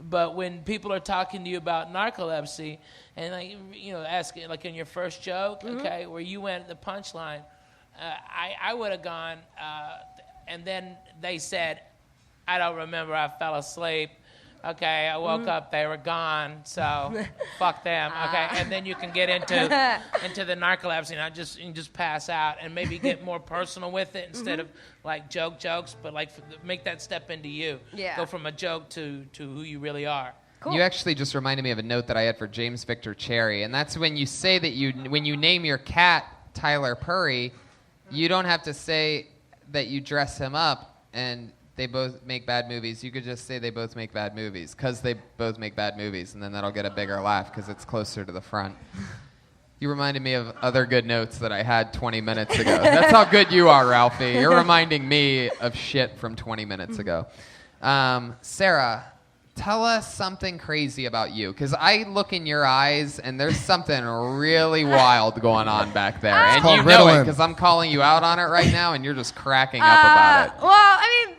but when people are talking to you about narcolepsy, and like, you know, asking like in your first joke, okay, where you went the punchline, I would have gone, and then they said, I don't remember, I fell asleep. Okay, I woke up, they were gone, so fuck them. Okay, and then you can get into the narcolepsy and you just pass out and maybe get more personal with it instead of like jokes, but like make that step into you. Yeah. Go from a joke to who you really are. Cool. You actually just reminded me of a note that I had for James Victor Cherry, and that's when you say that when you name your cat Tyler Perry, you don't have to say that you dress him up and they both make bad movies. You could just say they both make bad movies because they both make bad movies, and then that'll get a bigger laugh because it's closer to the front. You reminded me of other good notes that I had 20 minutes ago. That's how good you are, Ralphie. You're reminding me of shit from 20 minutes ago. Sarah, tell us something crazy about you, because I look in your eyes and there's something really wild going on back there. And called you know it Ritalin. because I'm calling you out on it right now and you're just cracking up about it. Well, I mean,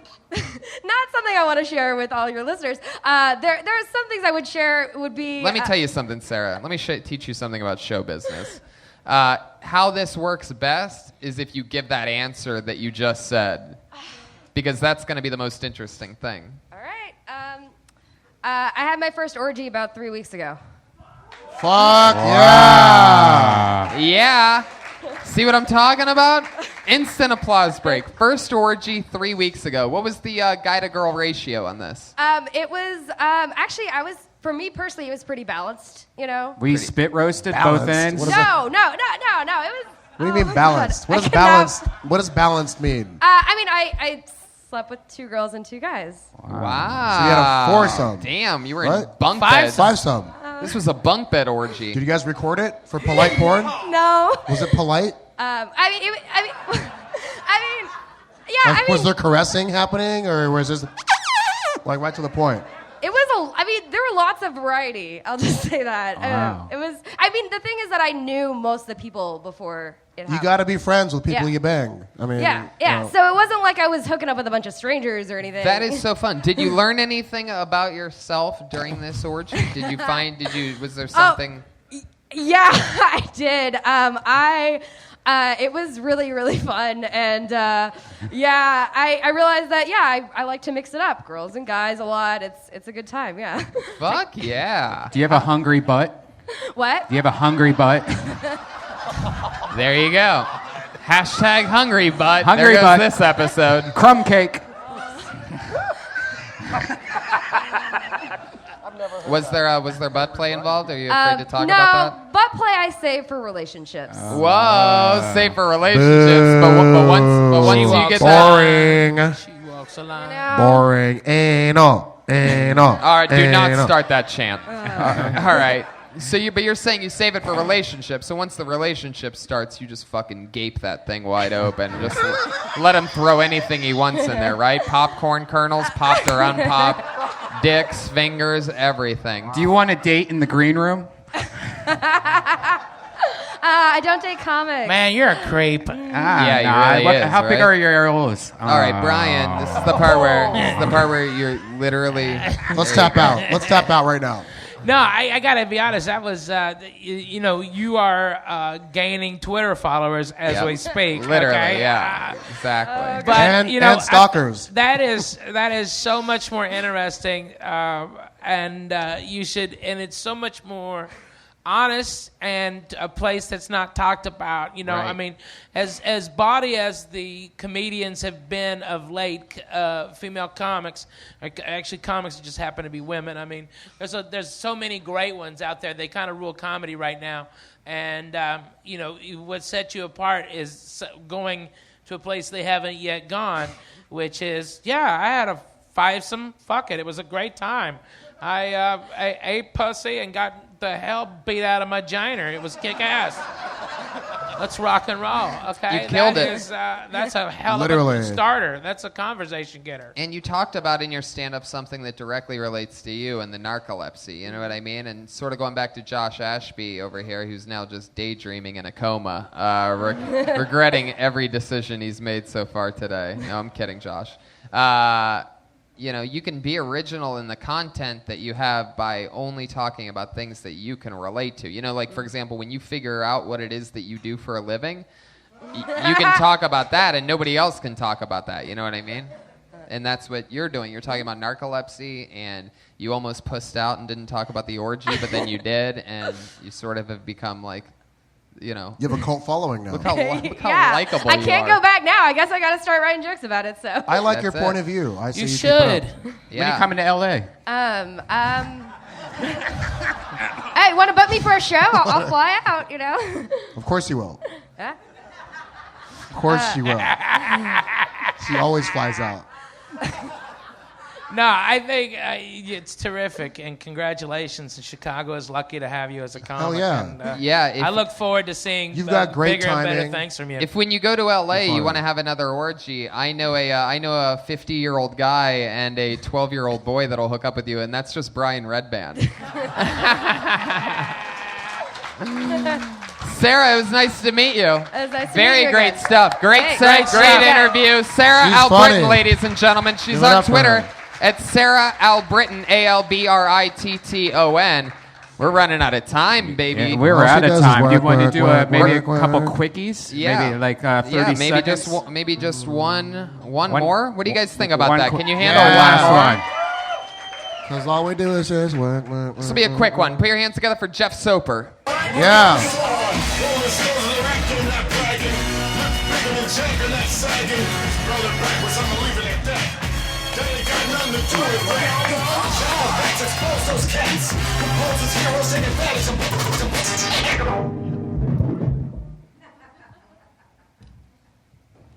not something I want to share with all your listeners. There are some things I would share would be... Let me tell you something, Sarah. Let me teach you something about show business. How this works best is if you give that answer that you just said, because that's going to be the most interesting thing. All right. I had my first orgy about 3 weeks ago. Fuck yeah. Yeah. See what I'm talking about? Instant applause break. First orgy 3 weeks ago. What was the guy to girl ratio on this? It was actually for me personally, it was pretty balanced. You know. We spit roasted Balanced? both ends. What is No. It was. What do you oh mean my balanced? God. What I does cannot- balanced? What does balanced mean? I mean, I slept with 2 girls and 2 guys. Wow. So you had a foursome. Damn, you were in What? bunk beds. Five-some. This was a bunk bed orgy. Did you guys record it for polite porn? No. Was it polite? I mean, Was there caressing happening, or was this like right to the point? it was there were lots of variety. I'll just say that. Wow. It was. I mean, the thing is that I knew most of the people before it happened. You got to be friends with people Yeah. you bang. I mean, Yeah. you know. So it wasn't like I was hooking up with a bunch of strangers or anything. That is so fun. Did you learn anything about yourself during this orgy? Was there something? Yeah, I did. It was really, really fun, and I realized that I like to mix it up, girls and guys a lot. It's a good time, yeah. Fuck yeah. Do you have a hungry butt? What? Do you have a hungry butt? There you go. Hashtag hungry butt. Hungry there goes butt. this episode. Crumb cake. Was there butt play involved? Are you afraid to talk about No, butt play I save for relationships. that? Whoa, safe for relationships, but once you get that, Boring. She walks a line. Boring. Anal. all right, do not start that chant. All right. So you're saying you save it for relationships. So once the relationship starts, you just fucking gape that thing wide open. Just let him throw anything he wants in there, right? Popcorn kernels, popped or unpopped, dicks, fingers, everything. Do you want a date in the green room? I don't date comics. Man, you're a creep. Yeah, he really is, How big right? are your ears? All right, Brian. This is the part where you're literally. Let's tap out. Let's tap out right now. No, I gotta be honest. That was, you are gaining Twitter followers as Yep. we speak. Literally, okay? yeah, exactly. But And stalkers. that is so much more interesting, and you should, and it's so much more honest and a place that's not talked about. Right. I mean, as bawdy as the comedians have been of late, female comics, actually comics just happen to be women. I mean, there's so many great ones out there. They kind of rule comedy right now, and what sets you apart is going to a place they haven't yet gone, which is, I had a fivesome. Fuck it, it was a great time. I ate pussy and got the hell beat out of my giner. It was kick ass. Let's rock and roll, okay? You killed it. That's a hell Literally. of a starter. That's a conversation getter. And you talked about in your stand-up something that directly relates to you and the narcolepsy, you know what I mean? And sort of going back to Josh Ashby over here, who's now just daydreaming in a coma, regretting every decision he's made so far today. No, I'm kidding, Josh. You can be original in the content that you have by only talking about things that you can relate to. Like, for example, when you figure out what it is that you do for a living, you can talk about that and nobody else can talk about that. You know what I mean? And that's what you're doing. You're talking about narcolepsy, and you almost pussed out and didn't talk about the orgy, but then you did, and you sort of have become like, You have a cult following now. Look how Yeah. likable I you can't are. go back now. I guess I got to start writing jokes about it. So. I like your That's point it. of view. I see You keep it should. up. When are you coming to L.A.? Hey, want to book me for a show? I'll fly out. Of course you will. Yeah. Of course she will. She always flies out. No, I think it's terrific, and congratulations. And Chicago is lucky to have you as a comic. Hell yeah. And, Yeah, I look forward to seeing You've got great bigger and better timing. things from you. If when you go to LA, Fun. you want to have another orgy, I know a 50-year-old guy and a 12-year-old boy that'll hook up with you, and that's just Brian Redband. Sarah, it was nice to meet you. It was nice to Very meet you great again. stuff. Great Hey, set, great great job. interview. Sarah She's Albritton, funny. ladies and gentlemen. She's Give it on up for Twitter her. at Sarah Albritton, ALBRITTON. We're running out of time, baby. Yeah, we're All she out of does is time. Do you work, want to work, do work, maybe work, a couple work. quickies? Yeah. Maybe like 30 seconds? Maybe just one One- more. What do you guys think about one that? qu- Can you handle Yeah. Last one more? one. Because all we do is just work, work, This will be a quick one. Put your hands together for Jeff Soper. Yeah.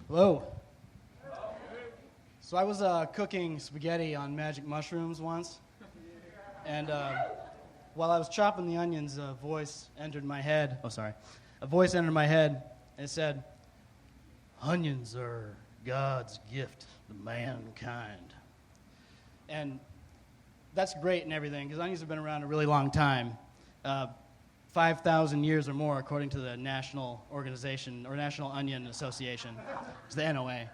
Hello. So I was cooking spaghetti on magic mushrooms once, and while I was chopping the onions, a voice entered my head. A voice entered my head, and it said, "Onions are God's gift to mankind." And that's great and everything, because onions have been around a really long time. 5,000 years or more, according to the National Organization, or National Onion Association. It's the NOA.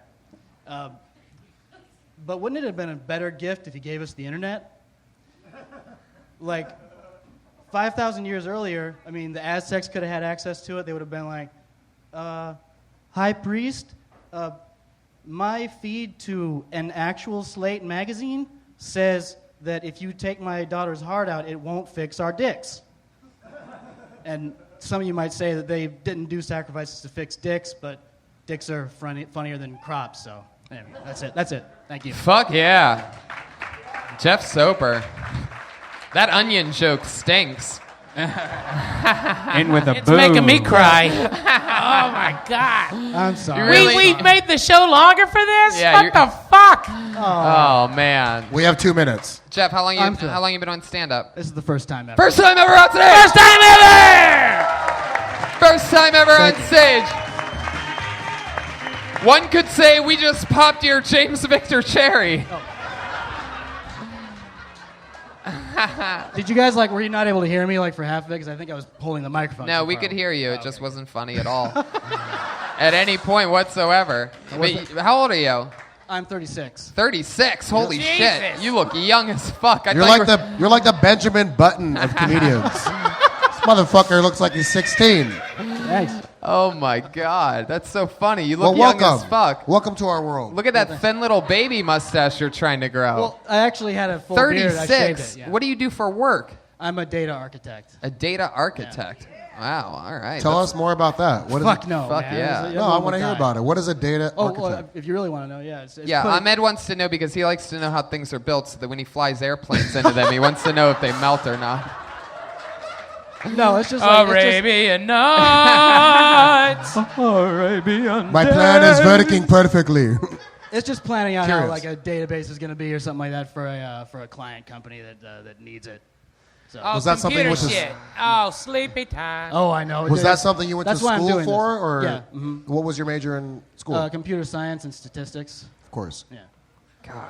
But wouldn't it have been a better gift if he gave us the internet? Like, 5,000 years earlier, I mean, the Aztecs could have had access to it. They would have been like, High Priest, my feed to an actual Slate magazine says that if you take my daughter's heart out, it won't fix our dicks. And some of you might say that they didn't do sacrifices to fix dicks, but dicks are funnier than crops, so anyway, that's it. Thank you. Fuck yeah. Jeff Soper. That onion joke stinks. In with a It's boom. making me cry. Oh my God. I'm sorry. Really? We made the show longer for this? Yeah, What you're- the fuck? Oh man. We have 2 minutes. Jeff, how long I'm through. you been on stand-up? This is the first time ever. First time ever on stage. First time ever! First time ever on stage. One could say we just popped your James Victor cherry. Did you guys were you not able to hear me for half of it? Because I think I was holding the microphone. No, too we far could away. hear you. It Oh, just okay. wasn't funny at all. At any point whatsoever. But how old are you? I'm 36. 36. Holy Jesus. shit. You look young as fuck. You're like the Benjamin Button of comedians. This motherfucker looks like he's 16. Nice. Oh my god. That's so funny. You look Well, young welcome. as fuck. Welcome to our world. Look at that thin little baby mustache you're trying to grow. Well, I actually had a full beard. I shaved 36. it. Yeah. What do you do for work? I'm a data architect. A data architect. Wow. All right. Tell us more about that. What is Fuck it? no. Fuck man. yeah. No, I want to hear about it. What is a data Oh, architect? well, if you really want to know, yeah. It's Yeah, putting- Ahmed wants to know because he likes to know how things are built so that when he flies airplanes into them, he wants to know if they melt or not. No, it's just like Arabian Nights. Arabian My plan is working perfectly. it's just planning out how Curious. a database is going to be or something like that for a client company that needs it. So. Oh, Was that something computer which is- shit. Oh, sleepy time. Oh, I know. Was that something you went That's to why I'm school doing for, this. or Yeah. Mhm. what was your major in school? Computer science and statistics. Of course. Yeah. God.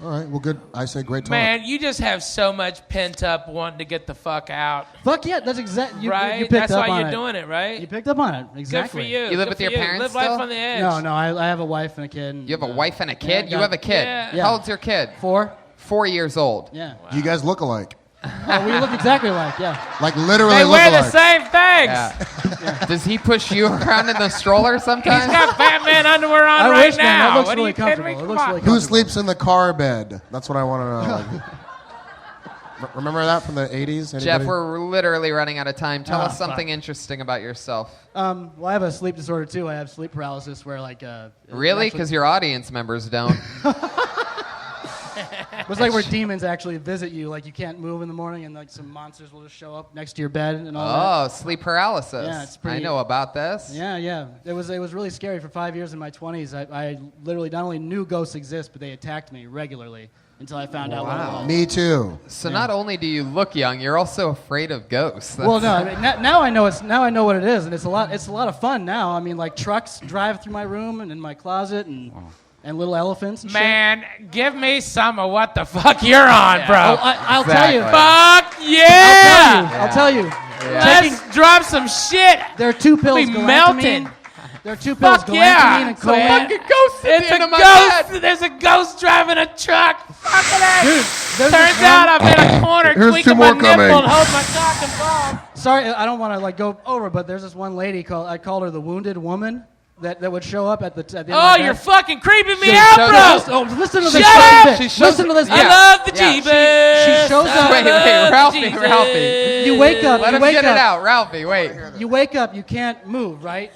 All right. Well, good. I say great talk. Man, you just have so much pent up wanting to get the fuck out. Fuck yeah, that's exactly. Right? You picked That's up why on you're it. doing it, right? You picked up on it. Exactly. Good for you. You live Good with for your you. parents Live life still? on the edge. No, I have a wife and a kid. And, You have a wife and a kid? Yeah, You have a kid. Yeah. How old's your kid? 4. 4 years old. Yeah. Do you guys look alike? Oh, we look exactly alike. Yeah. Like literally They look wear the alike. same things. Yeah. Does he push you around in the stroller sometimes? He's got Batman underwear on I right wish, man. now. That looks What really are you kidding comfortable. me? It Come looks on. really Who comfortable. sleeps in the car bed? That's what I want to know. Remember that from the 80s? Jeff, Anybody? we're literally running out of time. Tell Oh, us something interesting about yourself. Well, I have a sleep disorder too. I have sleep paralysis where Really? actually- Because your audience members don't. it's like where demons actually visit you. Like you can't move in the morning, and some monsters will just show up next to your bed and all Oh, sleep paralysis. Yeah, it's I pretty- know about this. that. Yeah. It was really scary for 5 years in my 20s. I literally not only knew ghosts exist, but they attacked me regularly until I found out what it was. Me too. So not only do you look young, you're also afraid of ghosts. Well, no. I mean, now I know I know what it is, and it's a lot of fun now. I mean, like trucks drive through my room and in my closet, and little elephants. And Man, give me some of what the fuck you're on, bro. shit. I'll tell you. Exactly. Fuck yeah! I'll tell you. Let's drop some shit. There are 2 pills. Be melted. There are 2 pills. Fuck yeah! Galantamine and cola. Man. Fucking ghost at It's the a end of my ghost. bed. There's a ghost driving a truck. Fuck it. Dude, there's Turns this out one- I'm in a corner Here's tweaking 2 my more nipple coming. and hold my cock and ball. Sorry, I don't want to go over, but there's this one lady I called her the wounded woman that would show up at the end of Oh, my you're bed. fucking creeping me She out, showed bro. us- Listen to this. Shut fucking up! bitch. She shows- Listen to this. Yeah. I love the Yeah. Jeebus. She shows I up- Wait, love the Ralphie, Jesus. Ralphie. You wake up. Let you him wake get up. it out. Ralphie, wait. You wake up. You can't move, right?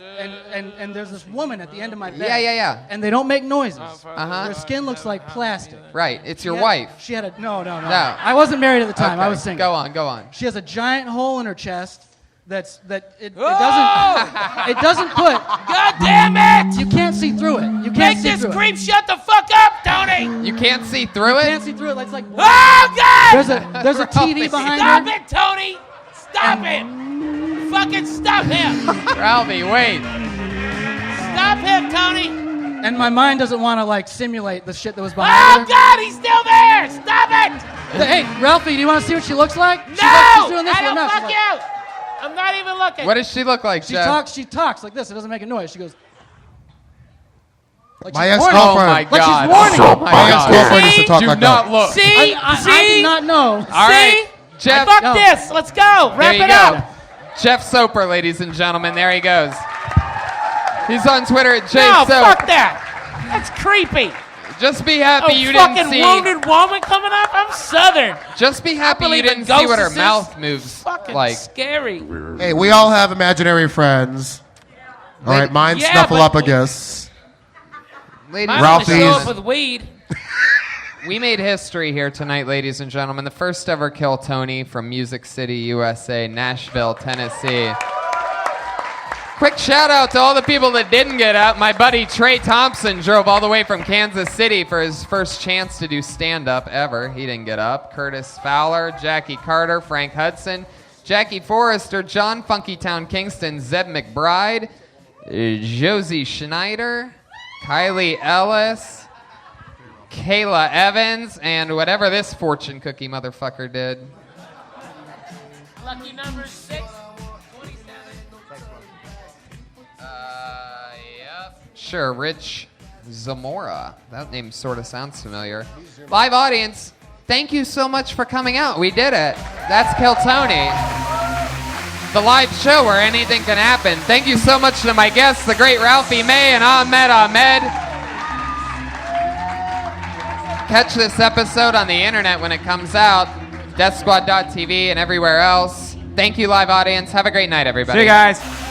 And there's this woman at the end of my bed. Yeah. And they don't make noises. Uh-huh. Their skin looks like plastic. Right. It's your She had- wife. She had a no. No. I wasn't married at the time. I Okay, was single. Go on. She has a giant hole in her chest. It Oh! doesn't put. God damn it! You can't see through it. You can't Make see this through creep shut the fuck up, Tony! You can't see through it. it? You can't see through it. It's like Oh, God! there's a TV behind Stop her. it, Tony! Stop it! Fucking stop him! Ralphie, wait. Stop him, Tony! And my mind doesn't want to simulate the shit that was Oh, behind her. God, he's still there! Stop it! Hey, Ralphie, do you want to see what she looks like? No! She's doing this I right don't now. She's fuck like- you! I'm not even looking. What does she look like, She Jeff? talks like this. It doesn't make a noise. She goes. Like My she's warning- Oh ex-girlfriend. my Like she's God. warning Oh you. my My God. ex-girlfriend used to talk Do like not that. look. See? I did not know. All right, Jeff. Fuck No. this. Let's go. There Wrap you it go. up. Jeff Soper, ladies and gentlemen. There he goes. He's on Twitter at No, JSoap. fuck that. That's creepy. Just be happy A you fucking didn't see. wounded woman coming up? I'm Southern. Just be happy you believe in didn't see what her ghosts. mouth moves Fucking like. scary. Hey, we all have imaginary friends. All right, mine's Yeah, Snuffleupagus. Ladies, Mine Ralphie's- only show up with weed. We made history here tonight, ladies and gentlemen. The first ever Kill Tony from Music City, USA, Nashville, Tennessee. Quick shout out to all the people that didn't get up. My buddy Trey Thompson drove all the way from Kansas City for his first chance to do stand-up ever. He didn't get up. Curtis Fowler, Jackie Carter, Frank Hudson, Jackie Forrester, John Funkytown Kingston, Zeb McBride, Josie Schneider, Kylie Ellis, Kayla Evans, and whatever this fortune cookie motherfucker did. Lucky number 6. Yep. Sure, Rich Zamora. That name sort of sounds familiar. Live audience, thank you so much for coming out. We did it. That's Kill Tony, the live show where anything can happen. Thank you so much to my guests, the great Ralphie May and Ahmed. Catch this episode on the internet when it comes out, deathsquad.tv and everywhere else. Thank you, live audience. Have a great night, everybody. See you guys.